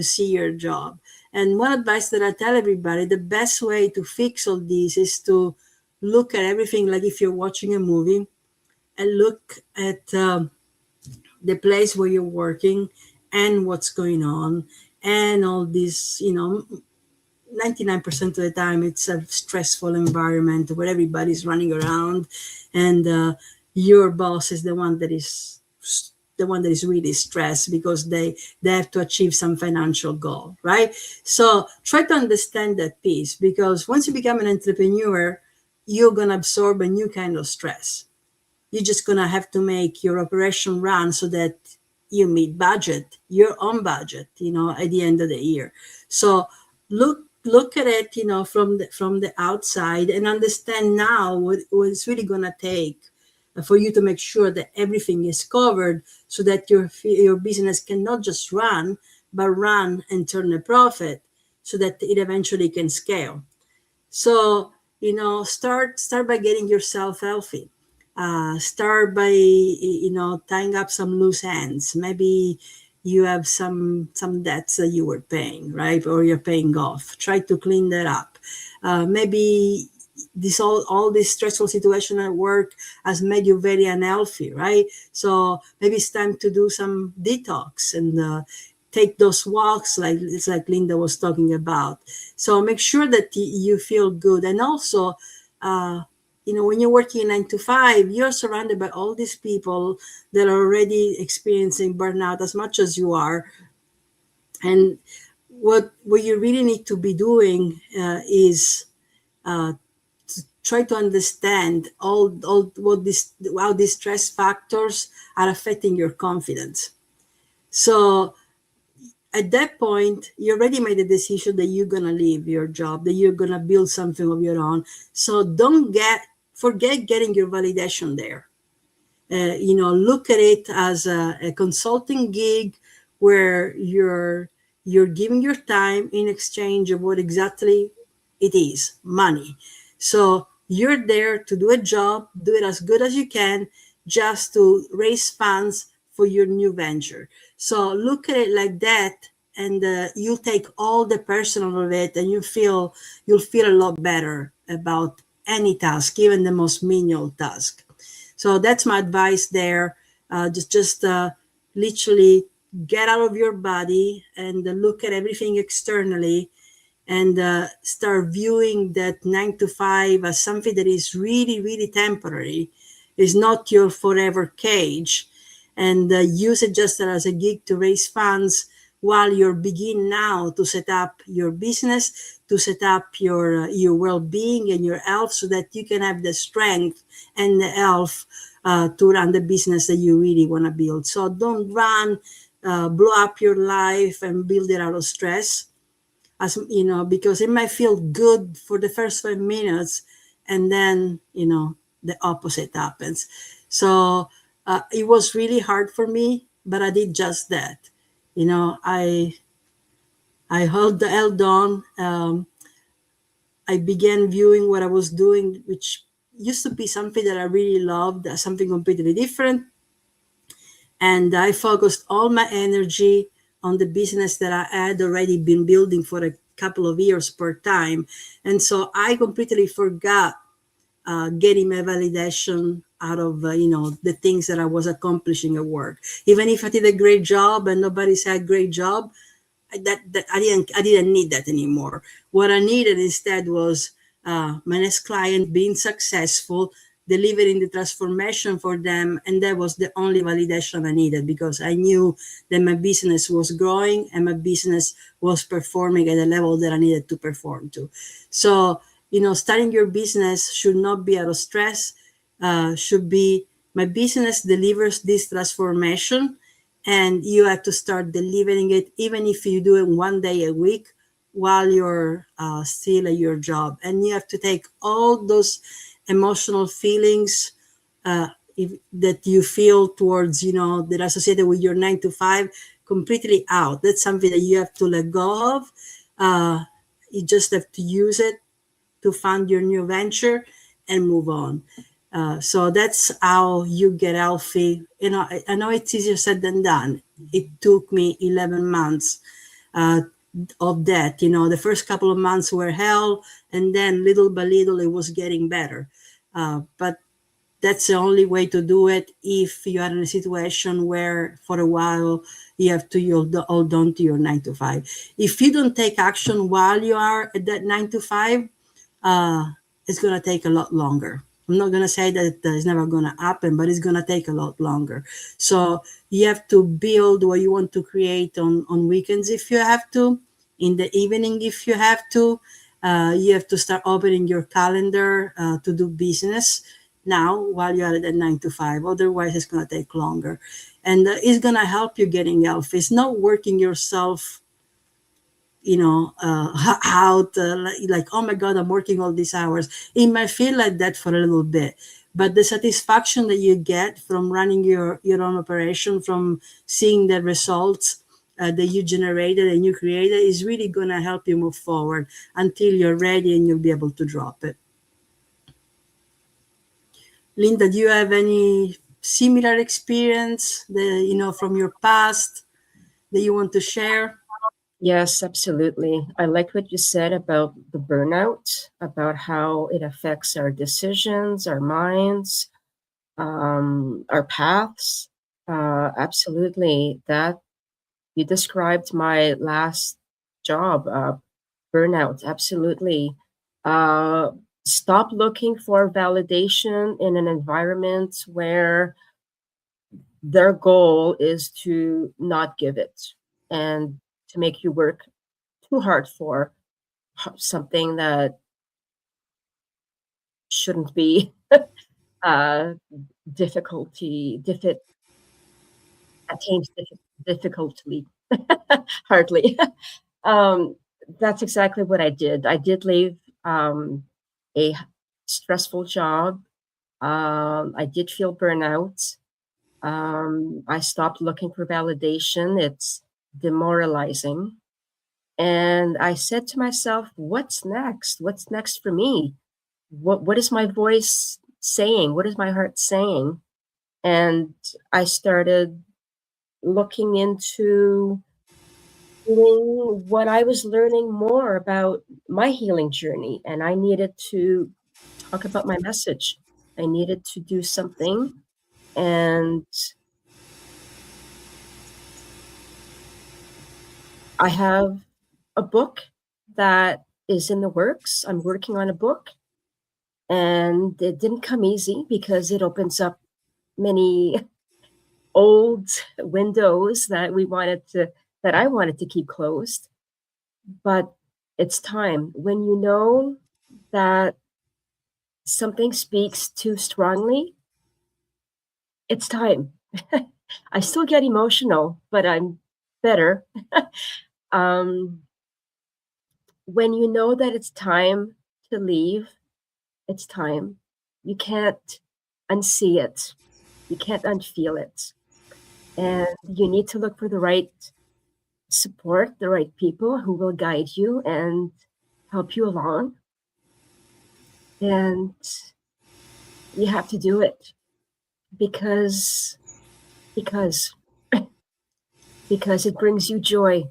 see your job. And one advice that I tell everybody, the best way to fix all these is to look at everything like if you're watching a movie, and look at the place where you're working and what's going on, and all this, 99% of the time it's a stressful environment where everybody's running around, and your boss is the one that is really stressed because they have to achieve some financial goal, right? So try to understand that piece, because once you become an entrepreneur, you're going to absorb a new kind of stress. You're just going to have to make your operation run so that you meet budget, your own budget, at the end of the year. So look at it, from the outside, and understand now what it's really going to take for you to make sure that everything is covered, so that your business can not just run, but run and turn a profit, so that it eventually can scale. So, start by getting yourself healthy. Start by, tying up some loose ends. Maybe you have some debts that you were paying, right, or you're paying off. Try to clean that up. Maybe all this stressful situation at work has made you very unhealthy, right? So maybe it's time to do some detox, and take those walks, like it's like Linda was talking about. So make sure that you feel good. And also, when you're working 9 to 5, you're surrounded by all these people that are already experiencing burnout as much as you are. And what you really need to be doing is try to understand how these stress factors are affecting your confidence. So at that point, you already made a decision that you're going to leave your job, that you're going to build something of your own. So don't forget getting your validation there. Look at it as a consulting gig where you're giving your time in exchange of what exactly it is, money. So you're there to do a job, do it as good as you can, just to raise funds for your new venture. So look at it like that, and you'll take all the personal of it, and you'll feel a lot better about any task, even the most menial task. So that's my advice there. Just literally get out of your body and look at everything externally, and start viewing that 9 to 5 as something that is really, really temporary, is not your forever cage, and use it just as a gig to raise funds while you're beginning now to set up your business, to set up your well-being and your health, so that you can have the strength and the health to run the business that you really want to build. So don't run, blow up your life and build it out of stress, because it might feel good for the first 5 minutes, and then the opposite happens. So it was really hard for me, but I did just that. I held on. I began viewing what I was doing, which used to be something that I really loved, as something completely different. And I focused all my energy on the business that I had already been building for a couple of years per time. And so I completely forgot getting my validation out of the things that I was accomplishing at work. Even if I did a great job and nobody said great job, that I didn't need that anymore. What I needed instead was my next client being successful, delivering the transformation for them, and that was the only validation I needed, because I knew that my business was growing and my business was performing at a level that I needed to perform to. So starting your business should not be out of stress. Should be, my business delivers this transformation, and you have to start delivering it, even if you do it one day a week while you're still at your job. And you have to take all those emotional feelings that you feel towards, that are associated with your 9 to 5, completely out. That's something that you have to let go of. You just have to use it to fund your new venture and move on. So that's how you get healthy. I know it's easier said than done. It took me 11 months of that. You know, the first couple of months were hell, and then little by little it was getting better. But that's the only way to do it if you are in a situation where for a while you have to hold on to your 9 to 5. If you don't take action while you are at that 9 to 5, uh, it's going to take a lot longer. I'm not going to say that it's never going to happen, but it's going to take a lot longer. So you have to build what you want to create on weekends if you have to, in the evening if you have to. You have to start opening your calendar to do business now while you're at the 9 to 5. Otherwise, it's going to take longer. And it's going to help you getting healthy. It's not working yourself out like, oh my god, I'm working all these hours. It might feel like that for a little bit, but the satisfaction that you get from running your own operation, from seeing the results that you generated and you created, is really going to help you move forward until you're ready and you'll be able to drop it. Linda, do you have any similar experience from your past that you want to share? Yes, absolutely. I like what you said about the burnout, about how it affects our decisions, our minds, our paths. Absolutely. That you described my last job, burnout. Absolutely. Uh, Stop looking for validation in an environment where their goal is to not give it and to make you work too hard for something that shouldn't be uh, difficulty, attains difficultly, hardly. um, that's exactly what I did. I did leave a stressful job. I did feel burnout. I stopped looking for validation. It's demoralizing. And I said to myself, what's next? What's next for me? What is my voice saying? What is my heart saying? And I started looking into doing what I was learning more about my healing journey. And I needed to talk about my message. I needed to do something. And I have a book that is in the works. I'm working on a book, and it didn't come easy because it opens up many old windows that I wanted to keep closed. But it's time when you know that something speaks too strongly. It's time. I still get emotional, but I'm better. um, when you know that it's time to leave, it's time. You can't unsee it. You can't unfeel it. And you need to look for the right support, the right people who will guide you and help you along. And you have to do it because because because it brings you joy,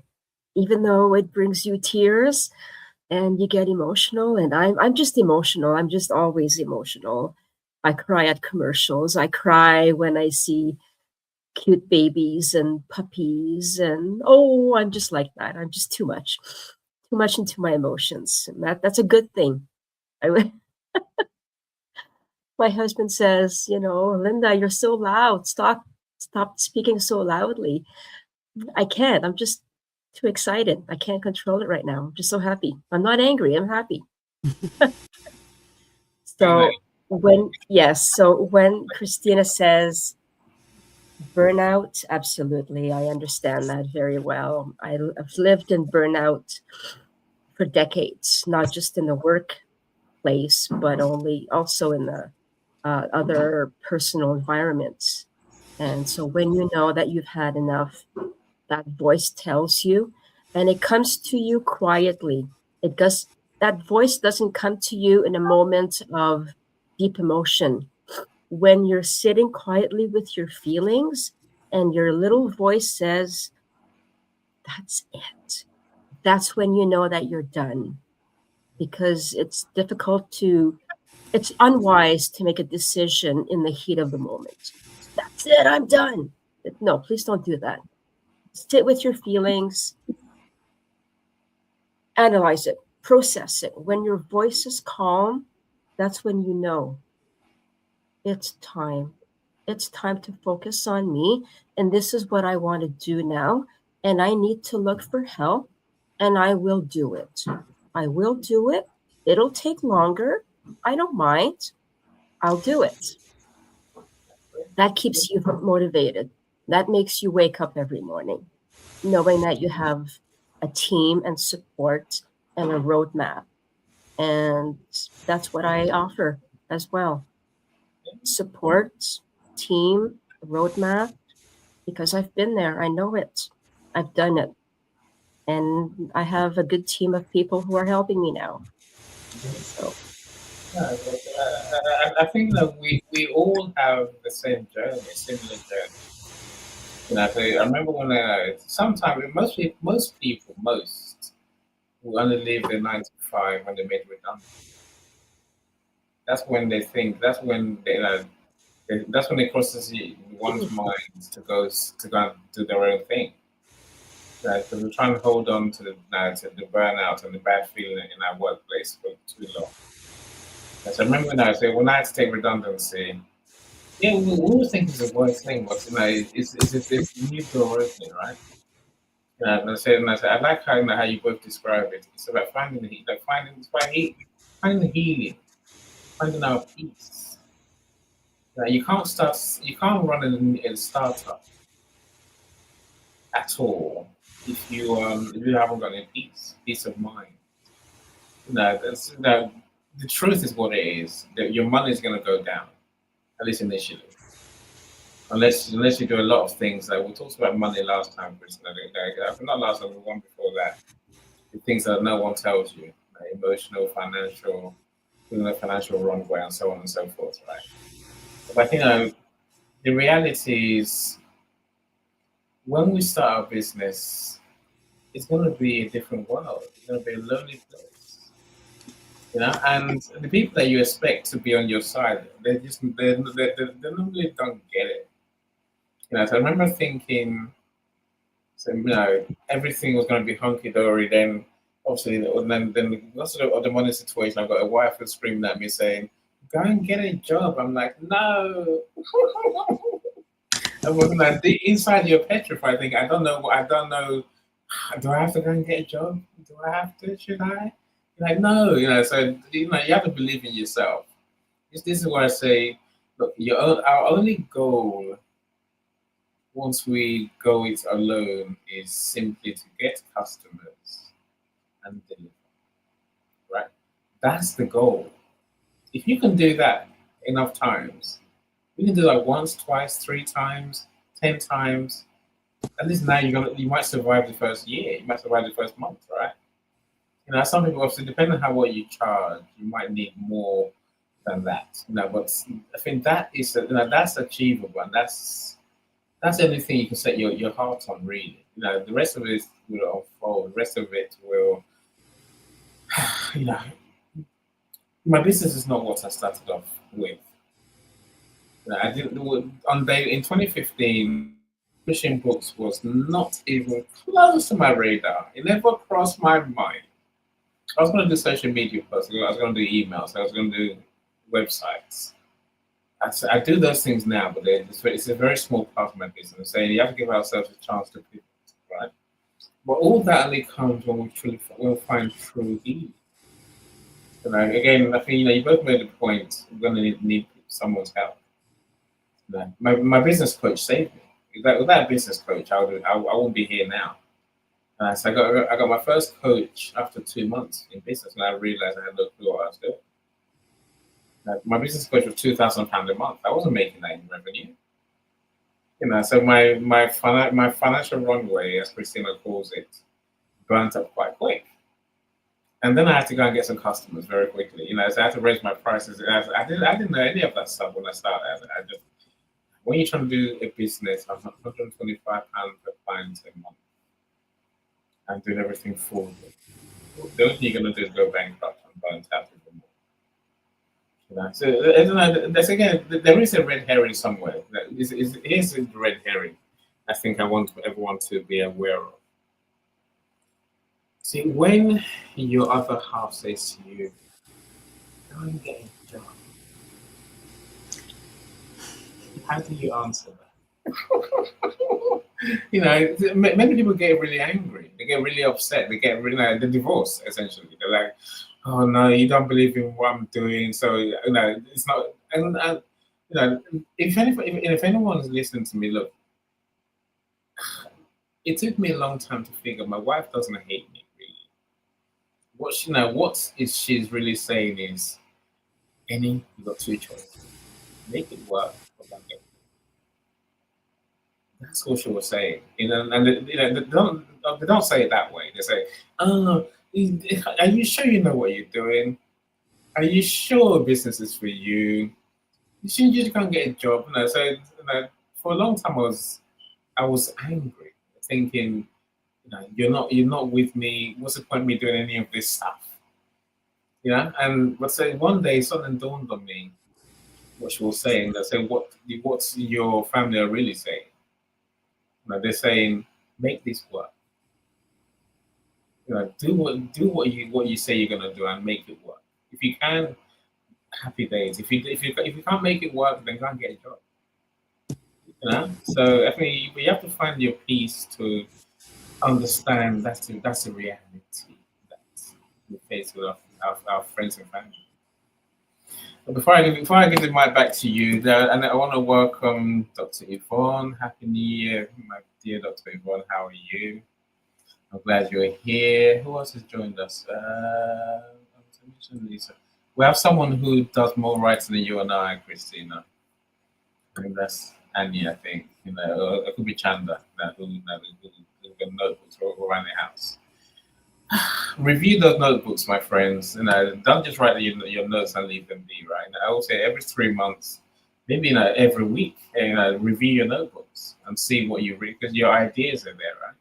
even though it brings you tears and you get emotional. And I'm just emotional. I'm just always emotional. I cry at commercials. I cry when I see cute babies and puppies, and oh, I'm just like that. I'm just too much into my emotions. And that's a good thing. I, my husband says, Linda, you're so loud. Stop speaking so loudly. I can't. I'm just too excited. I can't control it right now. I'm just so happy. I'm not angry. I'm happy. So when Christina says burnout, absolutely, I understand that very well. I've lived in burnout for decades, not just in the workplace, but also in the other personal environments. And so when you know that you've had enough, that voice tells you, and it comes to you quietly. It does. That voice doesn't come to you in a moment of deep emotion. When you're sitting quietly with your feelings, and your little voice says, "That's it. that's when you know that you're done, because it's unwise to make a decision in the heat of the moment. That's it, I'm done. No, please don't do that. Sit with your feelings, analyze it, process it. When your voice is calm, that's when you know it's time. It's time to focus on me. And this is what I want to do now. And I need to look for help. And I will do it. I will do it. It'll take longer. I don't mind. I'll do it. That keeps you motivated. That makes you wake up every morning knowing that you have a team and support and a roadmap. And that's what I offer as well: support, team, roadmap, because I've been there. I know it. I've done it. And I have a good team of people who are helping me now. So, Yeah, I think that we all have the same journey, similar journey. So I remember when sometimes most who only live their 9 to 5 when they made redundant. That's when they think. That's when it crosses one's mind to go and do their own thing. Because we're trying to hold on to the burnout and the bad feeling in our workplace for too long. And so I remember when I had to take redundancy. Yeah, we always think it's the worst thing, but it's new door opening, right? And I said, I like how you both describe it. It's about finding the heat, like finding the healing, finding our peace. You can't run a startup at all if you haven't got any peace of mind. The truth is what it is. That your money is going to go down, at least initially. Unless you do a lot of things. Like we talked about money last time, Chris. Not last time, the one before that. The things that no one tells you, like emotional, financial runway, and so on and so forth, right? But I think the reality is when we start our business, it's going to be a different world. It's going to be a lonely place, And the people that you expect to be on your side, they normally don't get it. So I remember thinking, so everything was going to be hunky dory. Then obviously, then lots of the money situation. I've got a wife who's screaming at me saying, "Go and get a job." I'm like, no. I was like, inside you're petrified. Thinking, I don't know. I don't know. Do I have to go and get a job? Do I have to? Should I? You're like, no. So you have to believe in yourself. This is why I say, look, our only goal once we go it alone is simply to get customers and deliver. Right? That's the goal. If you can do that enough times, you can do like once, twice, 3 times, 10 times. At least now you might survive the first year. You might survive the first month, right? Some people obviously depending on how well you charge, you might need more than that. But I think that's achievable, and that's the only thing you can set your heart on, really. The rest of it will unfold. The rest of it will, you know, my business is not what I started off with. I didn't on day in 2015. Publishing books was not even close to my radar. It never crossed my mind. I was going to do social media posts. I was going to do emails. I was going to do websites. I do those things now, but it's a very small part of my business. Saying you have to give ourselves a chance to pivot, right? But all that only comes when we'll find true healing. Again, I think you both made a point. We're going to need someone's help. My business coach saved me. Without a business coach, I wouldn't be here now. So I got my first coach after 2 months in business, and I realized I had no clue what I was doing. My business coach was £2,000 a month. I wasn't making that in revenue. So my financial runway, as Christina calls it, burnt up quite quick. And then I had to go and get some customers very quickly. So I had to raise my prices. I didn't know any of that stuff when I started. When you're trying to do a business, £125 per client a month. and doing everything for you. The only thing you're gonna do is go bankrupt and burn out even more. You know? So I don't know. That's again. There is a red herring somewhere. Here's a red herring. I think I want everyone to be aware of. See, when your other half says to you, "Go and get a job," how do you answer that? You know, many people get really angry. They get really upset. They get really, they divorce essentially. They're like, "Oh no, you don't believe in what I'm doing." So you know, it's not. And you know, if anyone's listening to me, look, it took me a long time to figure. My wife doesn't hate me really. What she know, what is she's really saying is, "Any, you got two choices: make it work or don't get it." That's what she was saying. You know, and you know, they don't say it that way. They say, "Oh, are you sure you know what you're doing? Are you sure business is for you? You just can't get a job." You know, so you know, for a long time I was angry, thinking, you know, you're not with me. What's the point of me doing any of this stuff? You know, and but so one day something dawned on me. What she was saying, they said, what's your family are really saying? You know, they're saying, make this work. You know, do what you say you're gonna do and make it work. If you can, happy days. If you can't make it work, then go and get a job. You know. So I think you have to find your peace to understand that's the reality that we face with our friends and family. But before I give the mic back to you, and I want to welcome Dr. Yvonne. Happy New Year, my dear Dr. Yvonne. How are you? I'm glad you're here. Who else has joined us? Lisa. We have someone who does more writing than you and I, Christina. I think that's Annie, I think. You know, or it could be Chanda, who's got notebooks all around the house. Review those notebooks, my friends. You know, don't just write your notes and leave them be, right? I would say every 3 months, maybe every week, review your notebooks and see what you read because your ideas are there, right?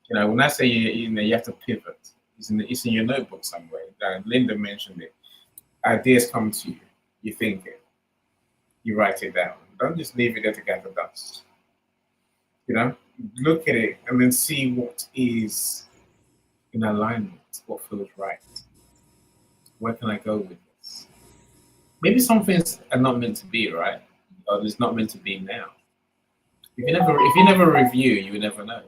You know, when I say you have to pivot, it's in your notebook somewhere. Linda mentioned it. Ideas come to you. You think it. You write it down. Don't just leave it there to gather dust. You know, look at it and then see what is in alignment, what feels right. Where can I go with this? Maybe some things are not meant to be, right? Or it's not meant to be now. If you never review, you will never know.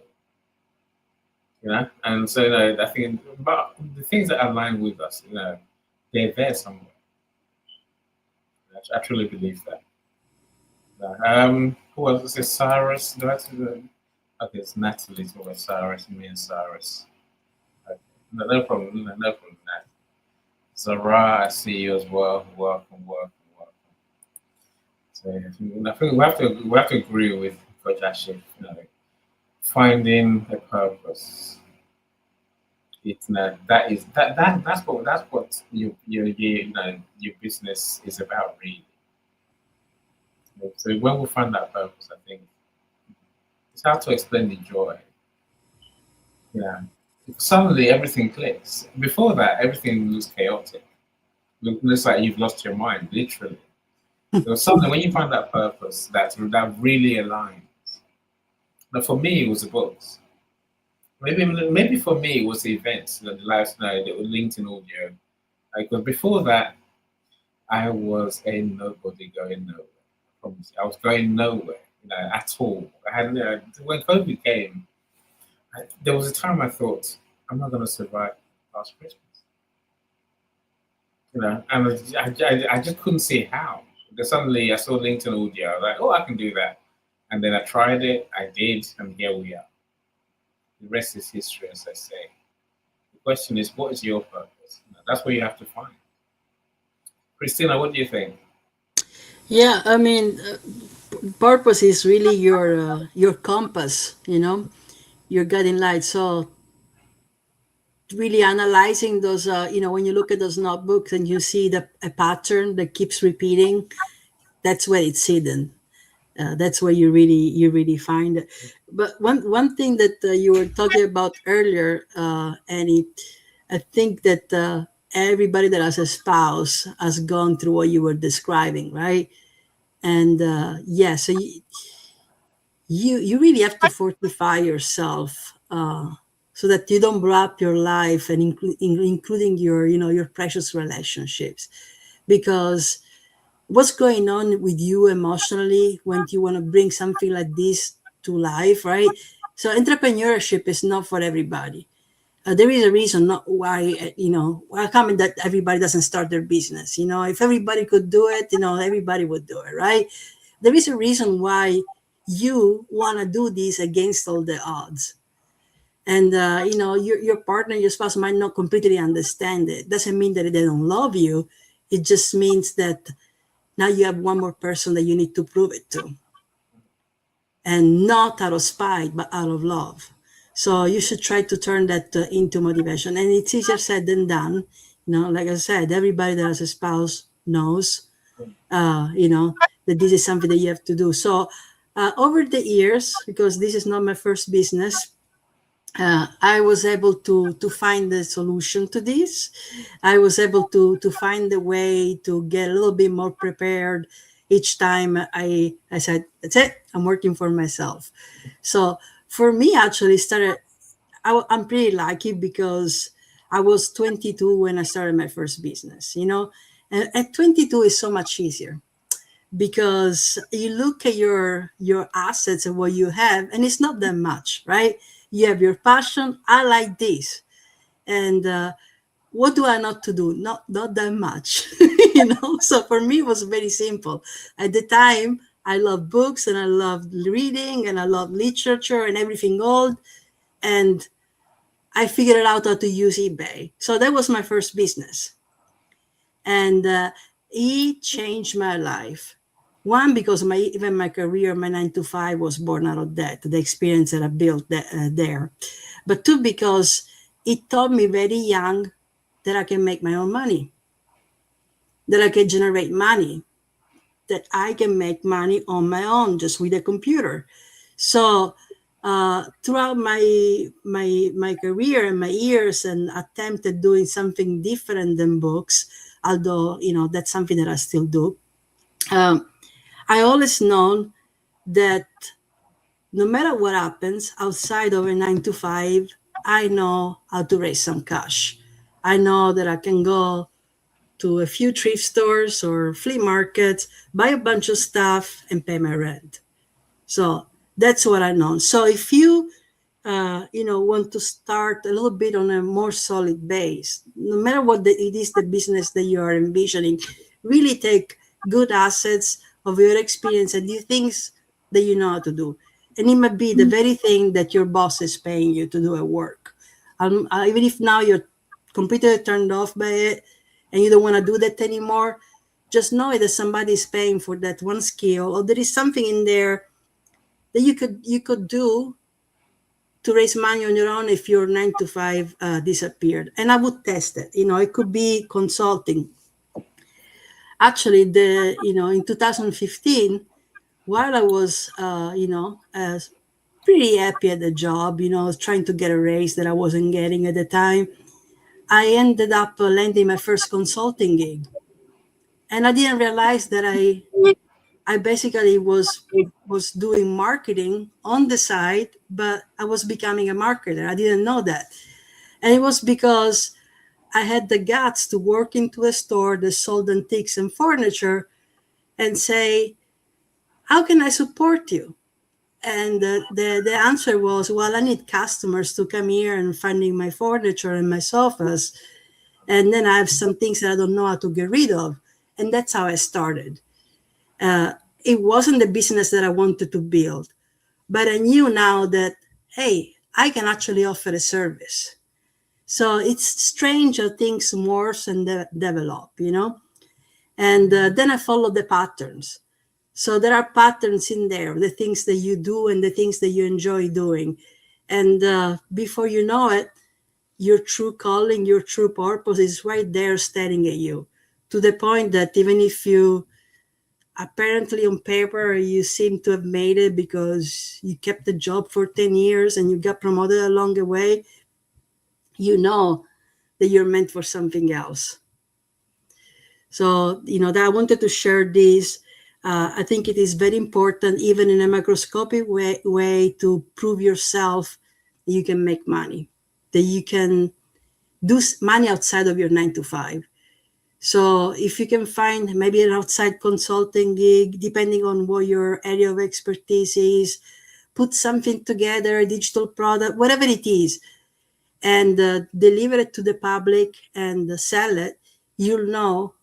You know, and so I think, but the things that align with us, they're there somewhere. I truly believe that. Who else was it? Cyrus? Okay, it's Natalie's over Cyrus, me and Cyrus. Okay. No problem, no problem. Nat. Zara, I see you as well. Welcome, welcome, welcome. So I think we have to agree with Coach Ashif, finding a purpose. It's not that's what your business is about really. So when we find that purpose, I think it's hard to explain the joy. Yeah. Suddenly everything clicks. Before that, everything looks chaotic. Looks like you've lost your mind, literally. So suddenly when you find that purpose that really aligns. Now for me it was the books. Maybe for me it was the events, the lifestyle, the LinkedIn audio. Because before that I was a nobody going nowhere. I promise you. I was going nowhere, at all. I had when COVID came, there was a time I thought I'm not going to survive past Christmas. And I just couldn't see how. Because suddenly I saw LinkedIn audio. I was like, oh, I can do that. And then I tried it, I did, and here we are. The rest is history, as I say. The question is, what is your purpose? That's what you have to find. Christina, what do you think? Yeah, I mean, purpose is really your compass, your guiding light. So really analyzing those, when you look at those notebooks and you see a pattern that keeps repeating, that's where it's hidden. That's where you really find it. But one thing that you were talking about earlier, Annie, I think that everybody that has a spouse has gone through what you were describing, right? And yeah, so you really have to fortify yourself, so that you don't blow up your life, and including your your precious relationships, because what's going on with you emotionally when you want to bring something like this to life, right? So entrepreneurship is not for everybody. There is a reason not why, why come that everybody doesn't start their business. If everybody could do it, everybody would do it, right? There is a reason why you want to do this against all the odds. And your partner, your spouse might not completely understand it. Doesn't mean that they don't love you. It just means that now you have one more person that you need to prove it to, and not out of spite but out of love. So you should try to turn that into motivation, and it's easier said than done. Like I said, everybody that has a spouse knows that this is something that you have to do. So over the years, because this is not my first business, I was able to find the solution to this. I was able to find a way to get a little bit more prepared each time. I said, that's it, I'm working for myself. So for me, actually, I'm pretty lucky because I was 22 when I started my first business. And at 22 is so much easier because you look at your assets and what you have, and it's not that much, right? You have your passion. I like this, and what do I not to do? Not that much. So for me, it was very simple. At the time, I love books and I love reading and I love literature and everything old, and I figured out how to use eBay. So that was my first business, and it changed my life. One, because even my career, my 9 to 5 was born out of that, the experience that I built there. But two, because it taught me very young that I can make my own money, that I can generate money, that I can make money on my own just with a computer. So throughout my career and my years, and attempted doing something different than books, although that's something that I still do. I always known that no matter what happens outside of a 9 to 5, I know how to raise some cash. I know that I can go to a few thrift stores or flea markets, buy a bunch of stuff, and pay my rent. So that's what I know. So if you want to start a little bit on a more solid base, no matter what it is, the business that you are envisioning, really take good assets of your experience and do things that you know how to do. And it might be the very thing that your boss is paying you to do at work. Even if now you're completely turned off by it and you don't want to do that anymore, just know that somebody is paying for that one skill, or there is something in there that you could do to raise money on your own if your 9 to 5 disappeared. And I would test it. It could be consulting. Actually, in 2015, while I was pretty happy at the job, trying to get a raise that I wasn't getting at the time, I ended up landing my first consulting gig, and I didn't realize that I basically was doing marketing on the side, but I was becoming a marketer. I didn't know that. And it was because I had the guts to work into a store that sold antiques and furniture and say, how can I support you? And the answer was, well, I need customers to come here and finding my furniture and my sofas. And then I have some things that I don't know how to get rid of. And that's how I started. It wasn't the business that I wanted to build, but I knew now that, hey, I can actually offer a service. So it's strange how things morph and develop, And then I followed the patterns. So there are patterns in there, the things that you do and the things that you enjoy doing. And before you know it, your true calling, your true purpose is right there staring at you, to the point that even if you apparently on paper you seem to have made it because you kept the job for 10 years and you got promoted along the way, you know that you're meant for something else. So, that I wanted to share this. I think it is very important, even in a microscopic way, to prove yourself that you can make money, that you can do money outside of your 9 to 5. So if you can find maybe an outside consulting gig, depending on what your area of expertise is, put something together, a digital product, whatever it is, and deliver it to the public and sell it, you'll know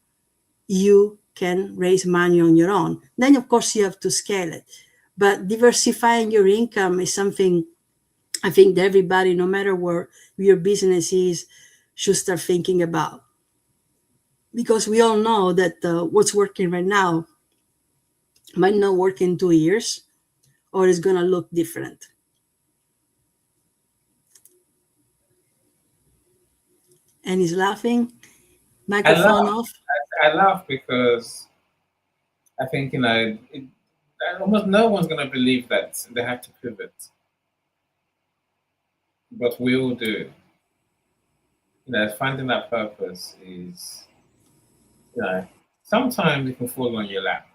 you can raise money on your own. Then, of course, you have to scale it. But diversifying your income is something I think that everybody, no matter where your business is, should start thinking about. Because we all know that what's working right now might not work in 2 years, or it's going to look different. And he's laughing. I Microphone laugh. off. I laugh because I think almost no one's going to believe that they have to pivot, but we all do. Finding that purpose is, sometimes it can fall on your lap.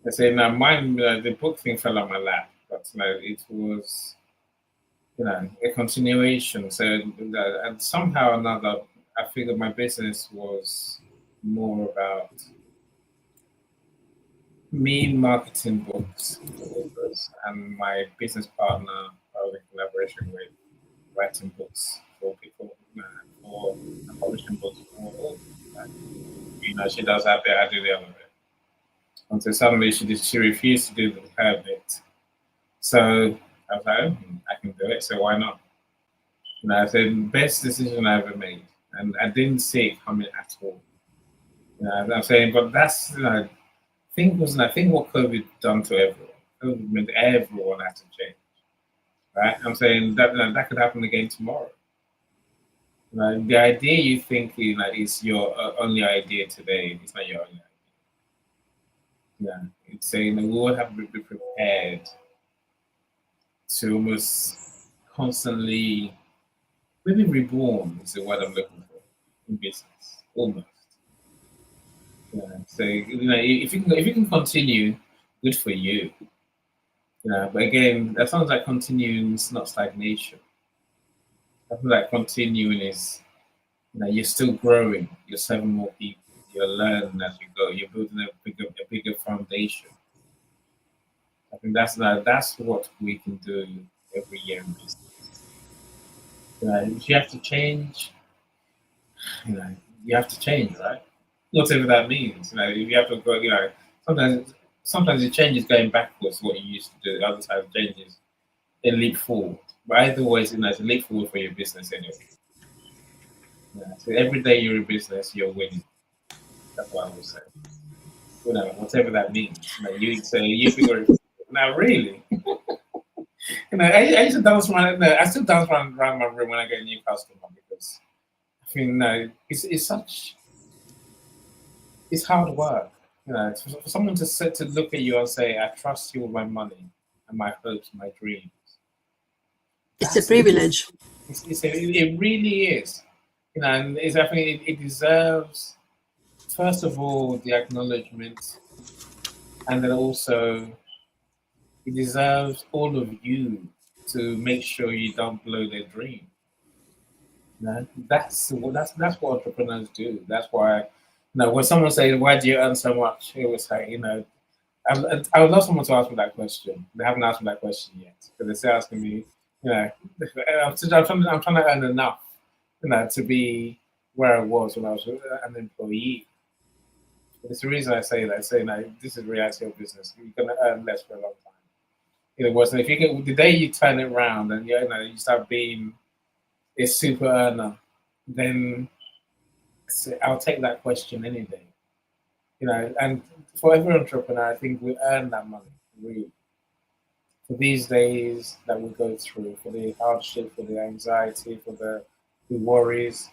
I say now, mine, the book thing fell on my lap, but it was, a continuation. So, and somehow or another, I figured my business was more about me marketing books to authors and my business partner I was in collaboration with writing books for people, for publishing books for authors. She does that bit, I do the other bit. Until suddenly she refused to do her bit. So I was like, I can do it, so why not? I said, best decision I ever made. And I didn't see it coming at all. I'm saying, but that's, think what COVID done to everyone. COVID meant everyone had to change, right? I'm saying that could happen again tomorrow. The idea you think is your only idea today. It's not your only idea. It's saying we all have to be prepared to almost constantly, maybe reborn is the word I'm looking for in business, almost. So if you can continue, good for you. But again, that sounds like continuing is not stagnation. I feel like continuing is, you're still growing. You're serving more people. You're learning as you go. You're building a bigger foundation. I think that's what we can do every year in business. If you have to change, you have to change, right? Whatever that means. If you have to go, sometimes the change is going backwards to what you used to do. Other times changes a leap forward. But either way, it's a leap forward for your business anyway. So every day you're in business, you're winning. That's what I would say. Whatever that means. You say you figure it. Now, really, I used to dance around. I still dance around my room when I get a new customer because it's hard work. For someone to look at you and say, "I trust you with my money and my hopes, my dreams." It's a privilege. It really is. And I think it deserves, first of all, the acknowledgement, and then also it deserves all of you to make sure you don't blow their dream. That's what entrepreneurs do. That's why, when someone says, "Why do you earn so much?" It was like, I would love someone to ask me that question. They haven't asked me that question yet, because they're still asking me, I'm trying to earn enough, to be where I was when I was an employee. It's the reason I say that. I say, this is reality of business. You're going to earn less for a long time. It wasn't. If you get the day you turn it around and you start being a super earner, then I'll take that question any day. And for every entrepreneur, I think we earn that money really for these days that we go through, for the hardship, for the anxiety, for the worries.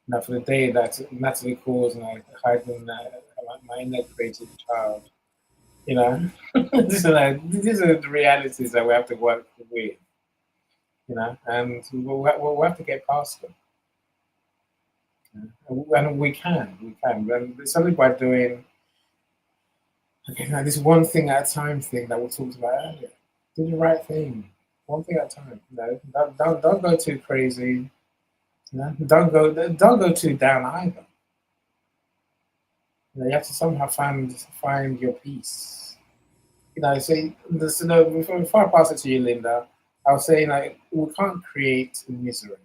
Now, for the day that Natalie calls and I hide in my inner creative child, you know, these are the realities that we have to work with, and we'll have to get past them. And we can. And it's only by doing, okay, now this one thing at a time thing that we talked about earlier. Do the right thing, one thing at a time. Don't go too crazy. Don't go too down either. You have to somehow find your peace. So this, before I pass it to you, Linda, I was saying like we can't create misery.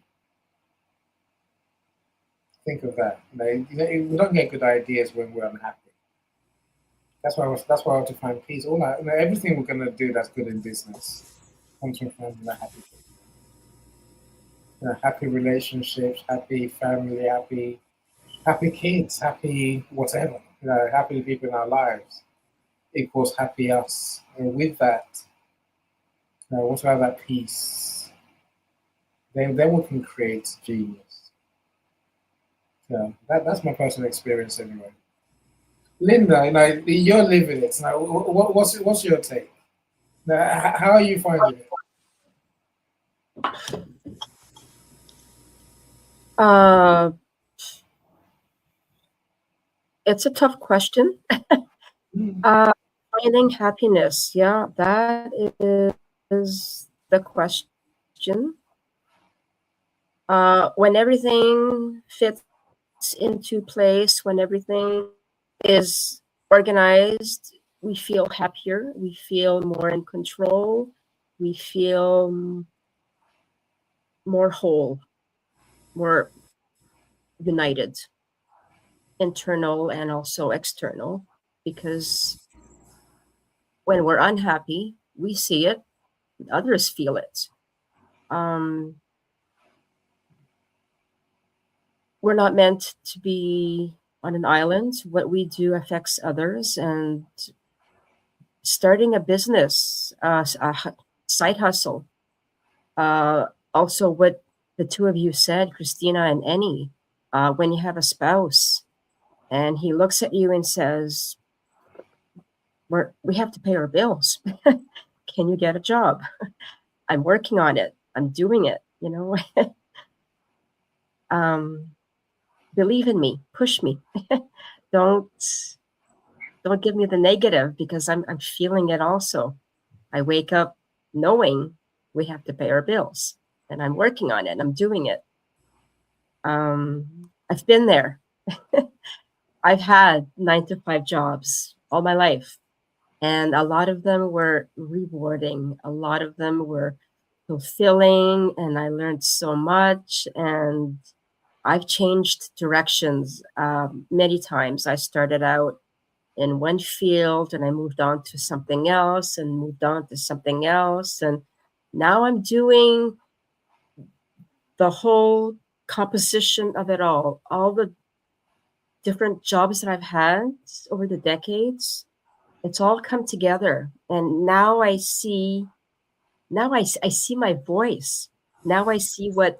Think of that. We don't get good ideas when we're unhappy. That's why I want to find peace. Everything we're gonna do that's good in business comes from finding a happy people. Happy relationships, happy family, happy kids, happy whatever. Happy people in our lives equals happy us. And with that, once we have that peace, then we can create genius. That's my personal experience anyway. Linda, you're living it. Now, what's your take? Now, how are you finding it? It's a tough question. Finding happiness, yeah, that is the question. When everything fits into place, when everything is organized, we feel happier, we feel more in control, we feel more whole, more united, internal and also external, because when we're unhappy, we see it, others feel it. Um, we're not meant to be on an island. What we do affects others, and starting a business, side hustle, uh, also what the two of you said, Christina and Annie, when you have a spouse and he looks at you and says, we have to pay our bills. Can you get a job? I'm working on it. I'm doing it, um, believe in me, push me. don't don't give me the negative, because I'm feeling it also. I wake up knowing we have to pay our bills, and I'm working on it. I'm doing it. I've been there. I've had 9 to 5 jobs all my life, and a lot of them were rewarding. A lot of them were fulfilling, and I learned so much. And I've changed directions many times. I started out in one field and I moved on to something else and moved on to something else. And now I'm doing the whole composition of it all the different jobs that I've had over the decades. It's all come together. And now I see, I see my voice. Now I see what,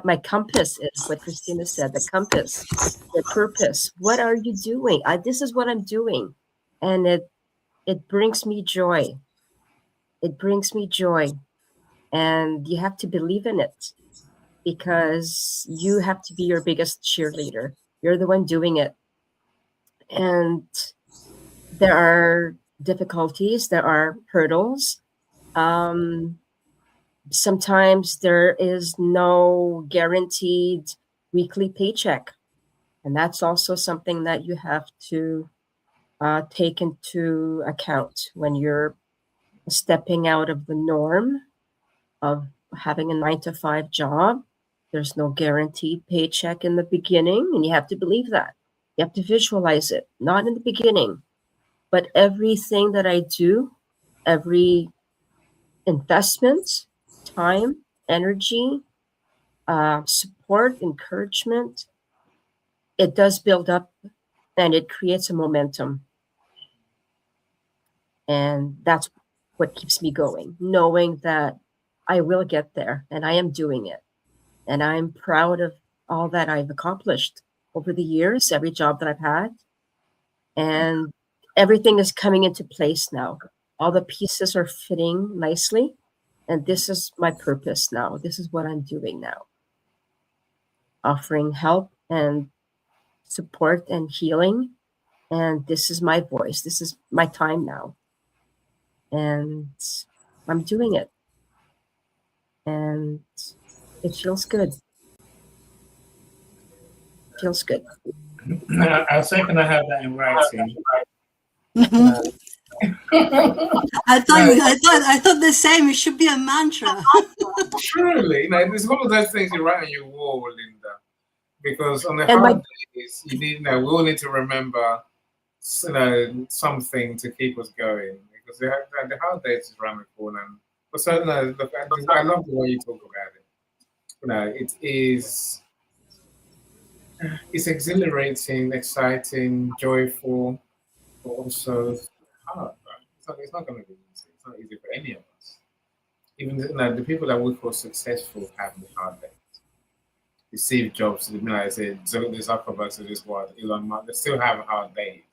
my compass is what Christina said, the compass, the purpose. What are you doing? This is what I'm doing. And it brings me joy. It brings me joy. And you have to believe in it, because you have to be your biggest cheerleader. You're the one doing it. And there are difficulties, there are hurdles. Sometimes there is no guaranteed weekly paycheck. And that's also something that you have to take into account when you're stepping out of the norm of having a 9 to 5 job. There's no guaranteed paycheck in the beginning, and you have to believe that. You have to visualize it, not in the beginning, but everything that I do, every investment, time, energy, support, encouragement, it does build up and it creates a momentum. And that's what keeps me going, knowing that I will get there and I am doing it. And I'm proud of all that I've accomplished over the years, every job that I've had, and everything is coming into place now. All the pieces are fitting nicely, and this is my purpose now. This is what I'm doing now, offering help and support and healing. And this is my voice. This is my time now. And I'm doing it. And it feels good. Feels good. I'll say, can I have that in writing? Mhm. I thought No, I thought the same. It should be a mantra. truly, it's one of those things you write on your wall, Linda, because on the And my hard days, we all need to remember, something to keep us going, because the hard days is around the corner. But so, no, look, I love the way you talk about it. It is, it's exhilarating, exciting, joyful, but also hard. Right? It's not going to be easy. It's not easy for any of us. Even the people that we call successful have the hard days. The Steve Jobs, I said, the Zuckerberg of this world, Elon Musk, they still have hard days.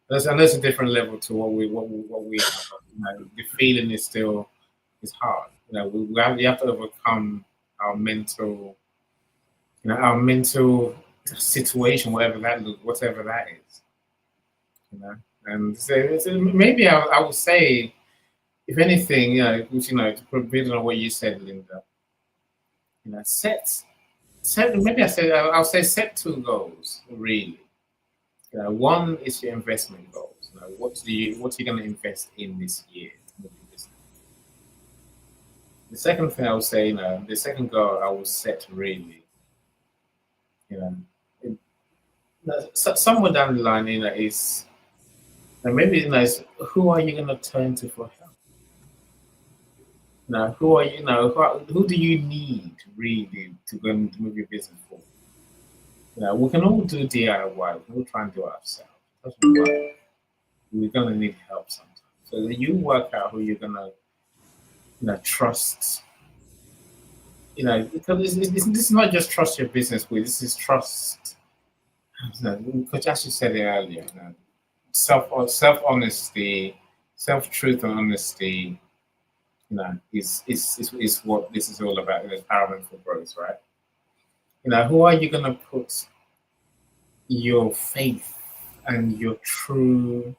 And there's a different level to what we have. The feeling is still is hard. You have to overcome our mental, our mental situation, whatever that is. And so maybe I would say, if anything, to build on what you said, Linda, set. Maybe I'll say set two goals really. One is your investment goals. What are you going to invest in this year? The second thing I would say, the second goal I would set really, you know, it- somewhere down the line, is maybe is who are you going to turn to for help? Who are you? Who do you need really to go and move your business forward? We can all do DIY. We can all try and do it ourselves. It doesn't work. We're going to need help sometimes. So that you work out who you're going to, trust. Because this is not just trust your business with. This is trust. Because as you said it earlier, self honesty, self truth and honesty. Is what this is all about. Empowerment for growth, right? Who are you going to put your faith and your true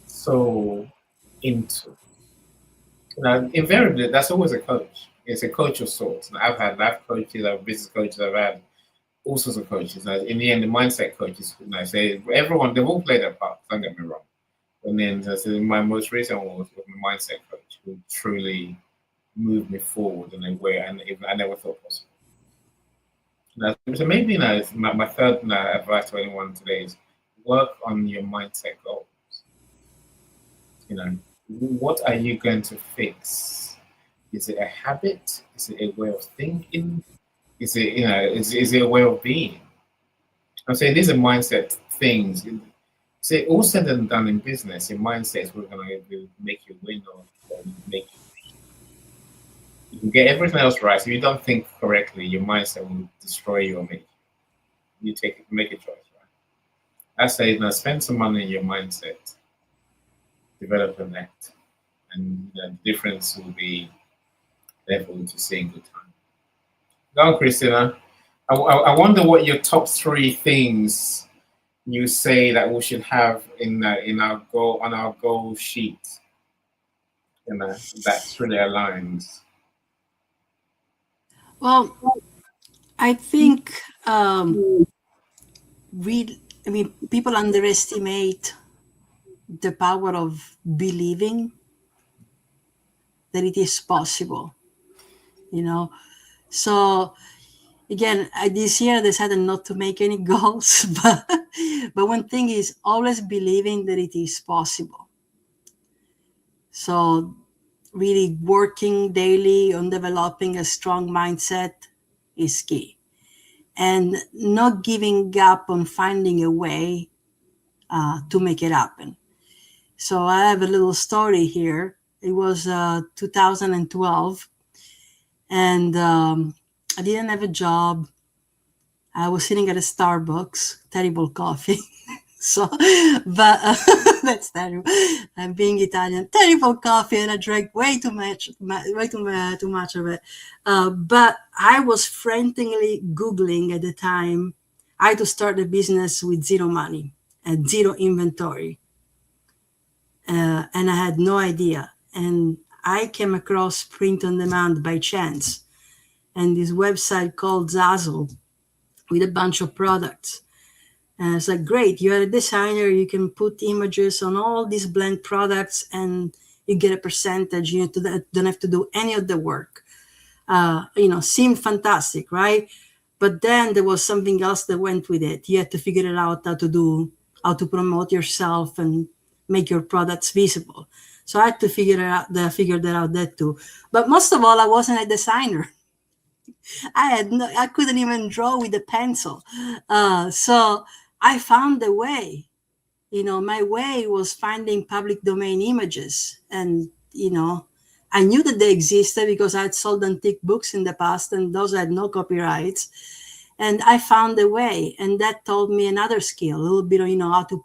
soul into? Invariably, that's always a coach. It's a coach of sorts. And I've had life coaches, I've business coaches, I've had all sorts of coaches. In the end, the mindset coaches, say everyone, they've all played their part. Don't get me wrong. And then my most recent one was my mindset coach, who truly moved me forward in a way I never thought possible. So maybe it's my third advice to anyone today is work on your mindset goals. What are you going to fix? Is it a habit? Is it a way of thinking? Is it is it a way of being? I'm saying these are mindset things. Say all said and done in business, your mindset is what's going to make you win or make you. You can get everything else right. So if you don't think correctly, your mindset will destroy you or make you make a choice. Right? I say spend some money in your mindset, develop a net, and the difference will be there for you to see in good time. Go on, Christina. I wonder what your top three things you say that we should have in our goal sheet. That really aligns. Well, I think people underestimate the power of believing that it is possible. So again, this year I decided not to make any goals, but one thing is always believing that it is possible. So really working daily on developing a strong mindset is key, and not giving up on finding a way to make it happen. So I have a little story here. It was 2012, and I didn't have a job. I was sitting at a Starbucks, terrible coffee. So, but that's terrible. I'm being Italian, terrible coffee, and I drank way too much, too much of it. But I was frantically Googling at the time. I had to start a business with zero money and zero inventory, and I had no idea. And I came across print on demand by chance, and this website called Zazzle with a bunch of products. And it's like, great, you're a designer, you can put images on all these blend products and you get a percentage. You don't have to do any of the work. Seemed fantastic, right? But then there was something else that went with it. You had to figure it out how to promote yourself and make your products visible. So I had to figure that out that too. But most of all, I wasn't a designer. I couldn't even draw with a pencil. So I found a way. My way was finding public domain images. And, I knew that they existed because I had sold antique books in the past and those had no copyrights. And I found a way. And that taught me another skill, a little bit of, how to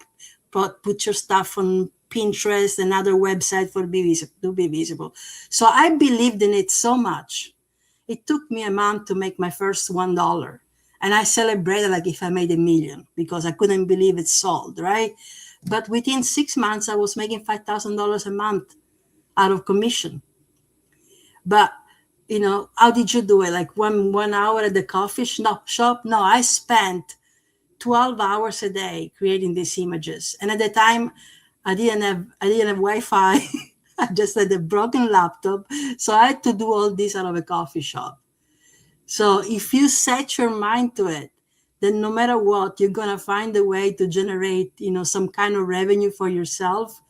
put your stuff on Pinterest and other websites to be visible. So I believed in it so much. It took me a month to make my first $1. And I celebrated like if I made $1 million because I couldn't believe it sold, right? But within 6 months, I was making $5,000 a month out of commission. But, how did you do it? Like one hour at the coffee shop? No, I spent 12 hours a day creating these images. And at the time, I didn't have Wi-Fi. I just had a broken laptop. So I had to do all this out of a coffee shop. So if you set your mind to it, then no matter what, you're going to find a way to generate, some kind of revenue for yourself.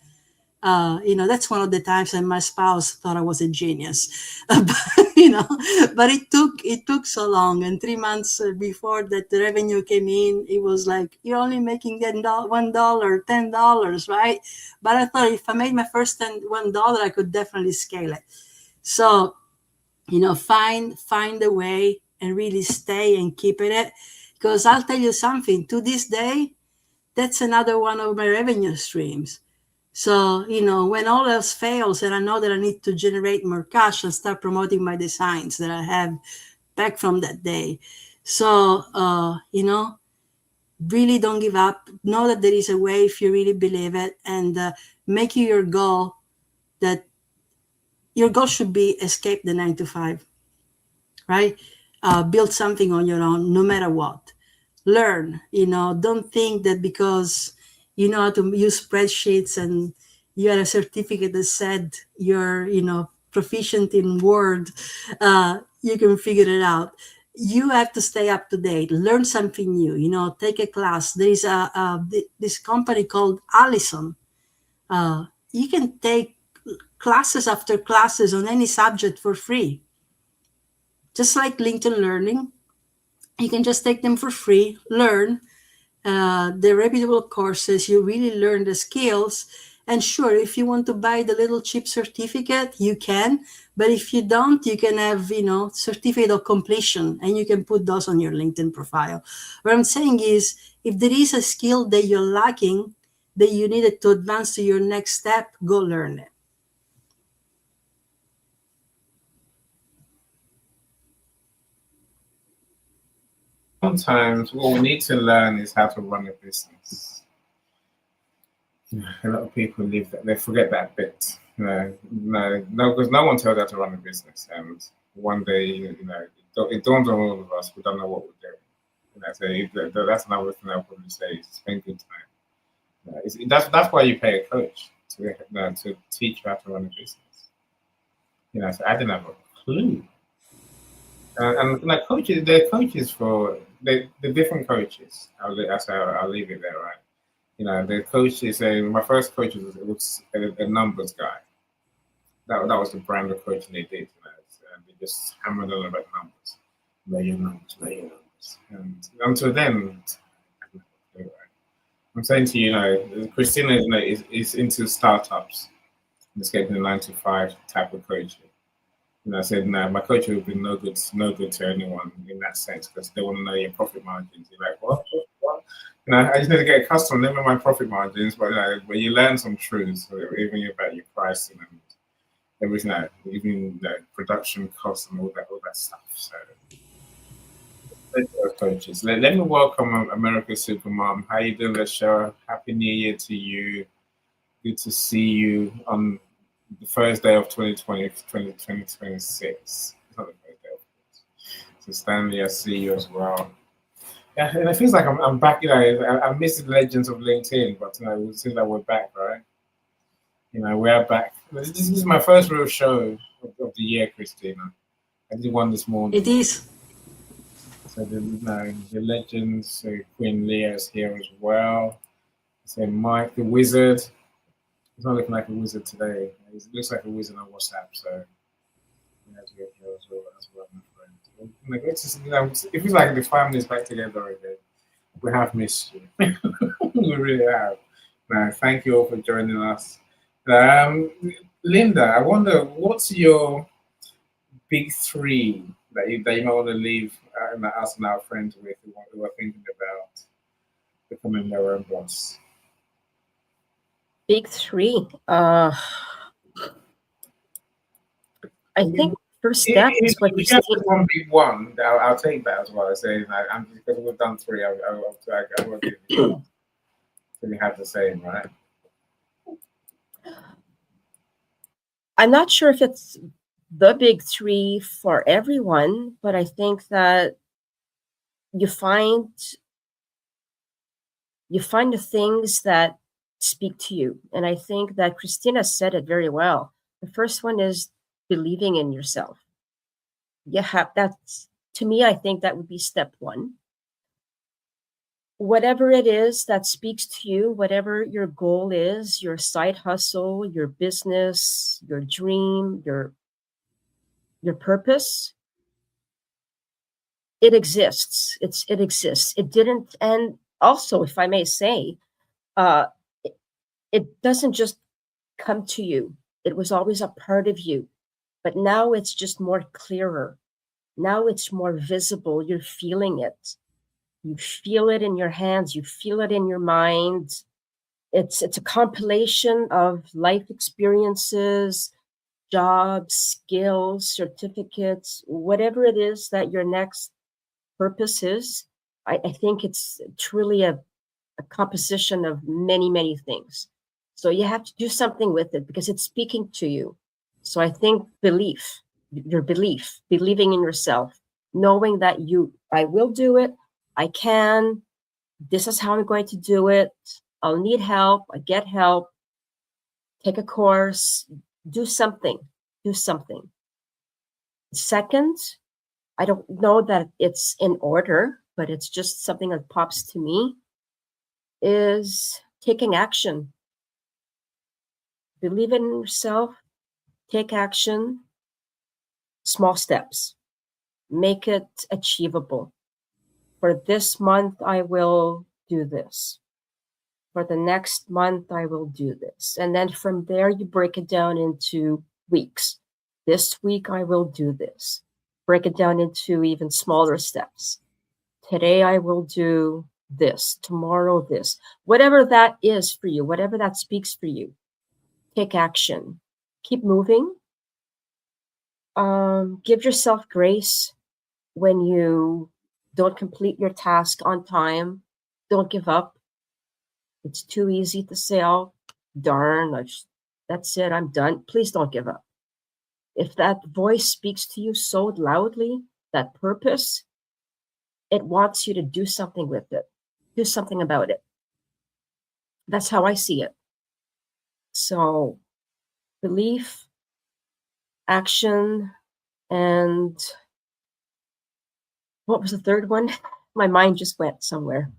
That's one of the times that my spouse thought I was a genius. But it took so long. And 3 months before that the revenue came in, it was like, you're only making $1, $10, right? But I thought if I made my first $1, I could definitely scale it. So, find a way and really stay and keep it. Because I'll tell you something, to this day, that's another one of my revenue streams. So, when all else fails and I know that I need to generate more cash, I'll start promoting my designs that I have back from that day. So, really don't give up. Know that there is a way if you really believe it, and make your goal that your goal should be escape the 9 to 5, right? Build something on your own, no matter what. Learn, don't think that because you know how to use spreadsheets and you had a certificate that said you're, proficient in Word, you can figure it out. You have to stay up to date, learn something new, take a class. There is this company called Allison. You can take classes after classes on any subject for free. Just like LinkedIn Learning, you can just take them for free, learn the reputable courses, you really learn the skills. And sure, if you want to buy the little cheap certificate, you can. But if you don't, you can have, certificate of completion, and you can put those on your LinkedIn profile. What I'm saying is, if there is a skill that you're lacking, that you needed to advance to your next step, go learn it. Sometimes what we need to learn is how to run a business. A lot of people they forget that bit. Because no one tells how to run a business, and one day, it dawns on all of us. We don't know what we're doing. So that's another thing I'll probably say: is spend good time. That's why you pay a coach to teach you how to run a business. So I didn't have a clue. And like coaches, they're coaches for the different coaches. I'll leave it there, right? The coaches. My first coach was a numbers guy. That was the brand of coaching they did. And they just hammered on about numbers, know your numbers, and until then, I'm saying to you, Christina is into startups, escaping the 9 to 5 type of coaching. I said, no, my coach would be no good to anyone in that sense because they want to know your profit margins. You're like, what? I just need to get accustomed, never mind profit margins, but but you learn some truths, even about your pricing and everything, even production costs and all that stuff. So, coaches, let me welcome America's Supermom. How you doing, Lachelle? Happy New Year to you. Good to see you on the first day of 2026. It's not the first day, of course. So Stanley, I see you as well. Yeah, and it feels like I'm back. I miss the legends of LinkedIn, but it seems like we're back, right? We are back. This is my first real show of the year, Christina. I did one this morning. It is. So the legends, Queen Leah is here as well. So Mike the Wizard. He's not looking like a wizard today. He looks like a wizard on WhatsApp. So he has to get here as well, my friend. It feels like the family is back together again. We have missed you. We really have. Thank you all for joining us. Linda, I wonder what's your big three that you might want to leave us and our friends with who are thinking about becoming their own boss? Big three. I think first step is what you said. One big one. I'll take that as well. I say, because we've done three. I will give you. So we have the same, right? I'm not sure if it's the big three for everyone, but I think that you find the things that speak to you. And I think that Christina said it very well. The first one is believing in yourself. That's, to me, I think that would be step one. Whatever it is that speaks to you, whatever your goal is, your side hustle, your business, your dream, your purpose, it exists. It exists. It didn't, and also, if I may say, it doesn't just come to you. It was always a part of you, but now it's just more clearer. Now it's more visible. You're feeling it. You feel it in your hands. You feel it in your mind. It's a compilation of life experiences, jobs, skills, certificates, whatever it is that your next purpose is. I think it's truly a composition of many, many things. So you have to do something with it because it's speaking to you. So I think believing in yourself, knowing that I will do it, I can, this is how I'm going to do it. I'll need help. I get help. Take a course. Do something. Second, I don't know that it's in order, but it's just something that pops to me, is taking action. Believe in yourself. Take action. Small steps. Make it achievable. For this month, I will do this. For the next month, I will do this. And then from there, you break it down into weeks. This week, I will do this. Break it down into even smaller steps. Today, I will do this. Tomorrow, this. Whatever that is for you, whatever that speaks for you, take action. Keep moving. Give yourself grace when you don't complete your task on time. Don't give up. It's too easy to say, oh, darn, that's it, I'm done. Please don't give up. If that voice speaks to you so loudly, that purpose, it wants you to do something with it. Do something about it. That's how I see it. So belief, action, and what was the third one? My mind just went somewhere.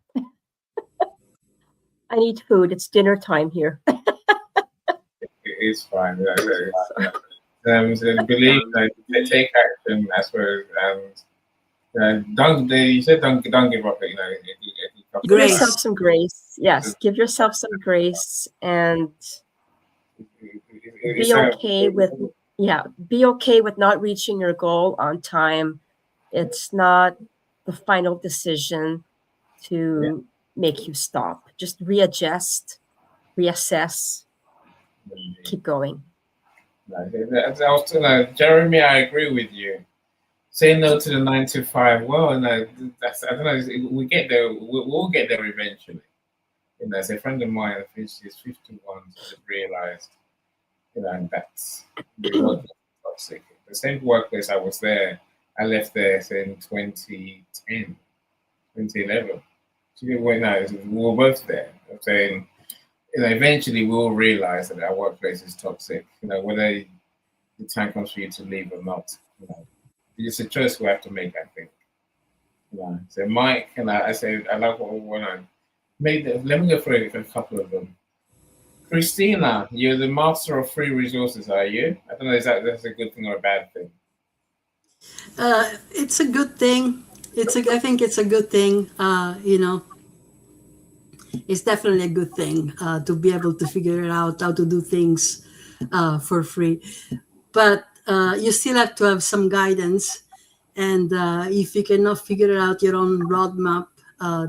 I need food. It's dinner time here. It's fine. Believe, take action as well. You said don't give up. Give yourself some grace. Yes, give yourself some grace and be okay with Yeah, be okay with not reaching your goal on time. It's not the final decision Yeah. to make you stop. Just readjust, reassess, Indeed. keep going. That's also, Jeremy, I agree with you. Say no to the 9 to 5. Well, no, that's, I don't know. We get there. We'll get there eventually. As a friend of mine, I think she's 51, she just realized, and that's the workplace is toxic. The same workplace I was there, I left there in 2010, 2011. She went out, we were both there. I'm saying, eventually we'll realize that our workplace is toxic. Whether the time comes for you to leave or not. It's a choice we have to make, I think. So Mike, I said, I love what I made. Let me go through a couple of them. Christina, you're the master of free resources, are you? I don't know, is that's a good thing or a bad thing? It's a good thing. I think it's a good thing. It's definitely a good thing to be able to figure out how to do things for free. But you still have to have some guidance. And if you cannot figure out your own roadmap,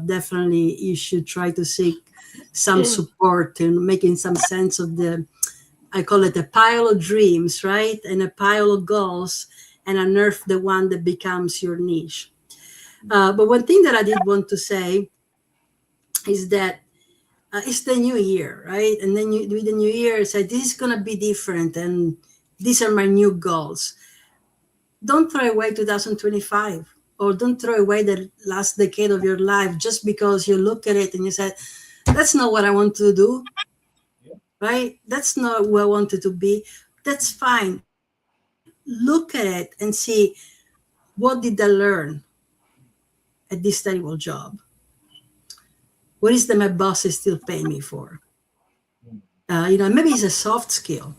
definitely you should try to seek some support in making some sense of I call it a pile of dreams, right? And a pile of goals, and unearth the one that becomes your niche. But one thing that I did want to say is that it's the new year, right? And then with the new year, say this is gonna be different, and these are my new goals. Don't throw away 2025, or don't throw away the last decade of your life just because you look at it and you said, "That's not what I want to do." Right? That's not who I wanted to be. That's fine. Look at it and see, what did I learn at this terrible job? What is that my boss is still paying me for? Maybe it's a soft skill.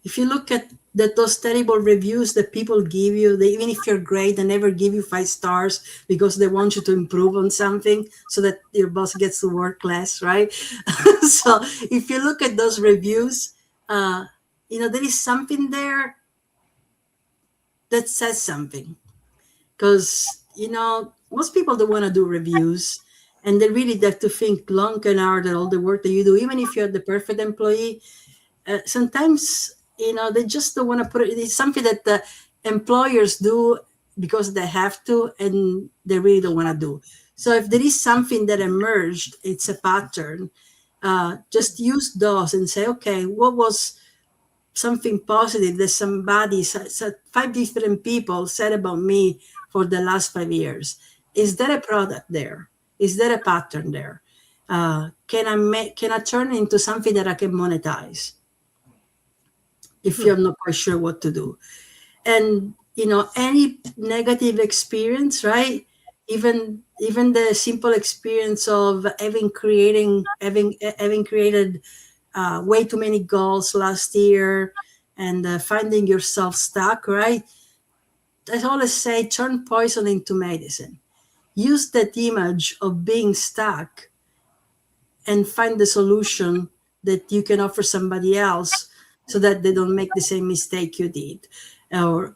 If you look at those terrible reviews that people give you, even if you're great, they never give you 5 stars because they want you to improve on something so that your boss gets to work less, right? So if you look at those reviews, there is something there that says something. Because, most people don't want to do reviews, and they really have to think long and hard at all the work that you do, even if you're the perfect employee. Sometimes they just don't want to put it. It's something that the employers do because they have to, and they really don't want to do. So if there is something that emerged, it's a pattern. Just use those and say, okay, what was something positive that somebody said, 5 different people said about me for the last 5 years? Is there a product there? Is there a pattern there? Can I turn it into something that I can monetize if you're not quite sure what to do? And any negative experience, right? Even the simple experience of having created way too many goals last year, and finding yourself stuck, right? I always say, turn poison into medicine. Use that image of being stuck and find the solution that you can offer somebody else so that they don't make the same mistake you did. Or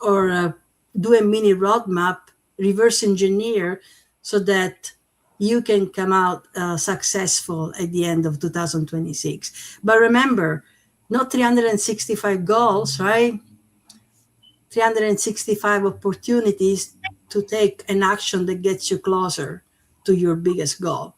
do a mini roadmap, reverse engineer, so that you can come out successful at the end of 2026. But remember, not 365 goals, right? 365 opportunities to take an action that gets you closer to your biggest goal.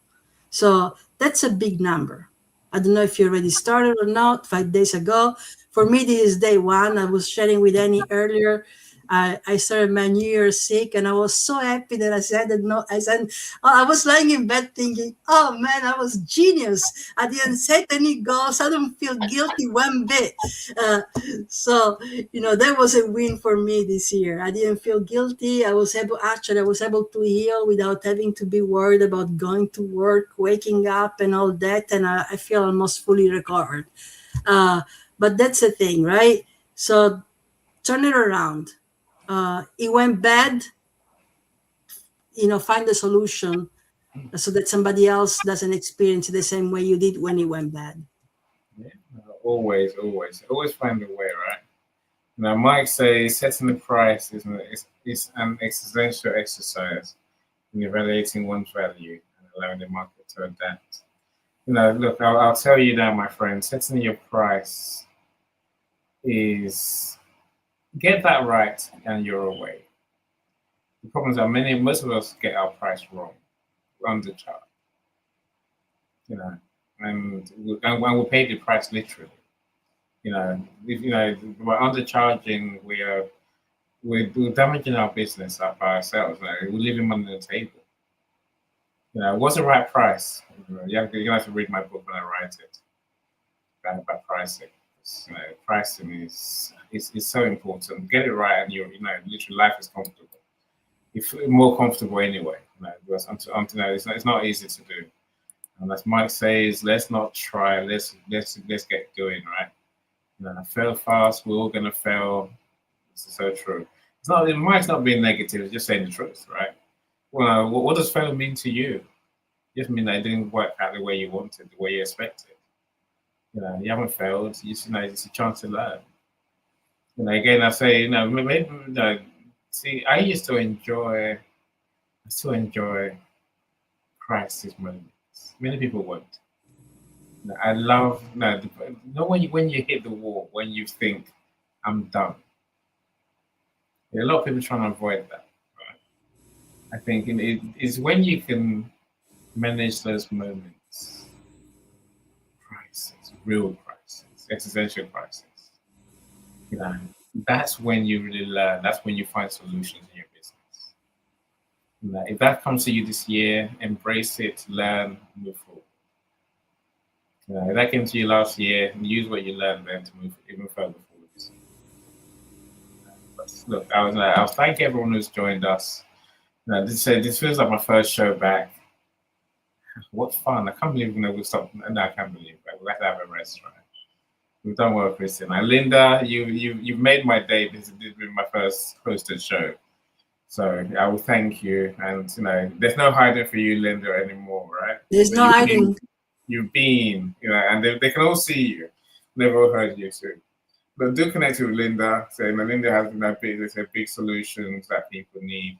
So that's a big number. I don't know if you already started or not. 5 days ago, for me, this is day one. I was sharing with Annie earlier. I started my New Year's sick, and I was so happy that I said that. No, I said, oh, I was lying in bed thinking, oh man, I was genius. I didn't set any goals. I don't feel guilty one bit. So that was a win for me this year. I didn't feel guilty. I was able to heal without having to be worried about going to work, waking up, and all that. And I feel almost fully recovered. But that's the thing, right? So turn it around. It went bad. Find a solution so that somebody else doesn't experience it the same way you did when it went bad. Yeah, always find a way, right? Now, Mike says setting the price is an existential exercise in evaluating one's value and allowing the market to adapt. Look, I'll tell you now, my friend, setting your price is get that right and you're away. The problem is that most of us get our price wrong, undercharge, and we pay the price literally. If we're undercharging, we're damaging our business up by ourselves. We're leaving money on the table. What's the right price? You have to read my book when I write it about pricing. Pricing is so important. Get it right, and literally life is comfortable. It's more comfortable anyway. Because it's not easy to do. And as Mike says, let's not try. Let's get doing, right? Fail fast. We're all gonna fail. This is so true. Mike's not being negative. It's just saying the truth, right? Well, what does fail mean to you? It just mean that it didn't work out the way you wanted, the way you expected. You haven't failed. It's a chance to learn. Again, I say, maybe, see, I still enjoy crisis moments. Many people won't. I love when you hit the wall, when you think I'm done. There are a lot of people trying to avoid that. Right? I think it's when you can manage those moments, crisis, real crisis, existential crisis. That's when you really learn. That's when you find solutions in your business. If that comes to you this year, embrace it, learn, move forward. If that came to you last year, use what you learned then to move even further forward. Look, I was thanking everyone who's joined us. This feels like my first show back. What fun! I can't believe we've stopped. No, I can't believe it. We'll have to have a rest, right? We've done well, Christian. And Linda, you've made my day. This has been my first hosted show. So I will thank you. And there's no hiding for you, Linda, anymore, right? There's no hiding. You've been, and they can all see you. They've all heard you too. But do connect with Linda. Saying Linda has big solutions that people need.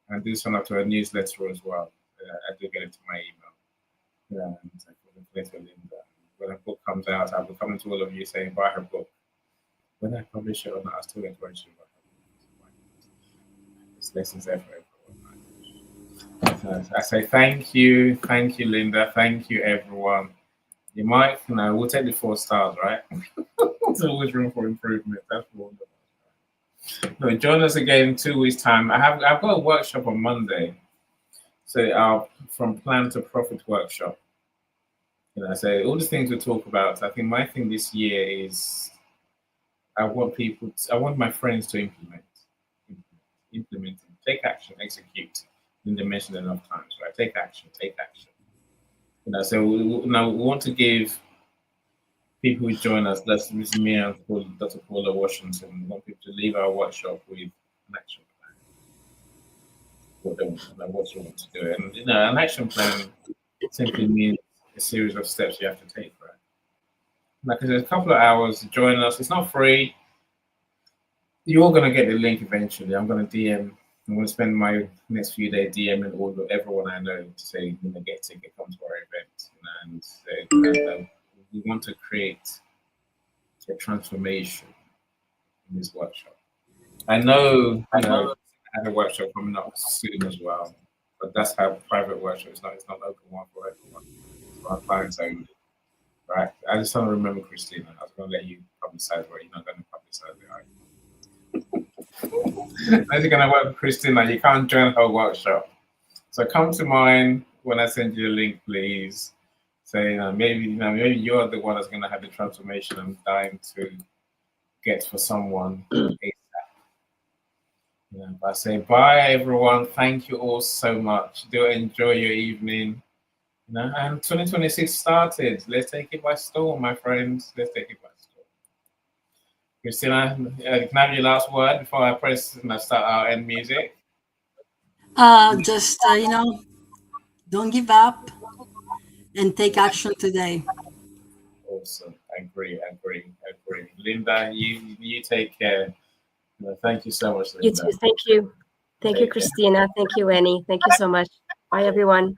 And do sign up to her newsletter as well. I do get it to my email. And I can connect with Linda. When her book comes out, I'll be coming to all of you saying buy her book. When I publish it or not, I still encourage you to buy her book. There's lessons there for everyone. I say thank you, Linda, thank you, everyone. You might, we'll take the 4 stars, right? There's always room for improvement. That's wonderful. Join us again in 2 weeks' time. I've got a workshop on Monday. So from plan to profit workshop. So all the things we talk about. I think my thing this year is I want my friends to implement, take action, execute. In the mentioned enough times, right? Take action. So we want to give people who join us. This is me and Dr. Paula Washington. We want people to leave our workshop with an action plan. What you want to do, and an action plan simply means a series of steps you have to take, right? Like I said, a couple of hours. Join us. It's not free. You're gonna get the link eventually. I'm going to spend my next few days DMing everyone I know to say, get a ticket, come to our event. And we want to create a transformation in this workshop. I know I have a workshop coming up soon as well, but that's how private workshop is not. It's not open one for everyone. It's for our clients only, right? I just don't remember, Christina. I was going to let you publicize, but you're not going to publicize it, right? As you're gonna work with Christina, you can't join her workshop. So come to mine when I send you a link, please. Say maybe you're the one that's gonna have the transformation I'm dying to get for someone. But I say bye, everyone. Thank you all so much. Do enjoy your evening. And 2026 started. Let's take it by storm, my friends. Let's take it by storm. Christina, can I have your last word before I press and start our end music? Just don't give up and take action today. Awesome. I agree. Linda, you take care. No, thank you so much, You Linda. too. Thank you. Thank you, Take care. Christina. Thank you, Annie. Thank you so much. Bye, everyone.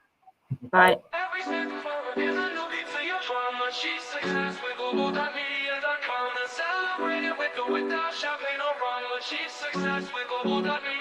Bye. Every step forward is a new beat to your drama. She's success with Global.Media.com. And celebrate it with or without champagne or rum. She's success with Global.Media.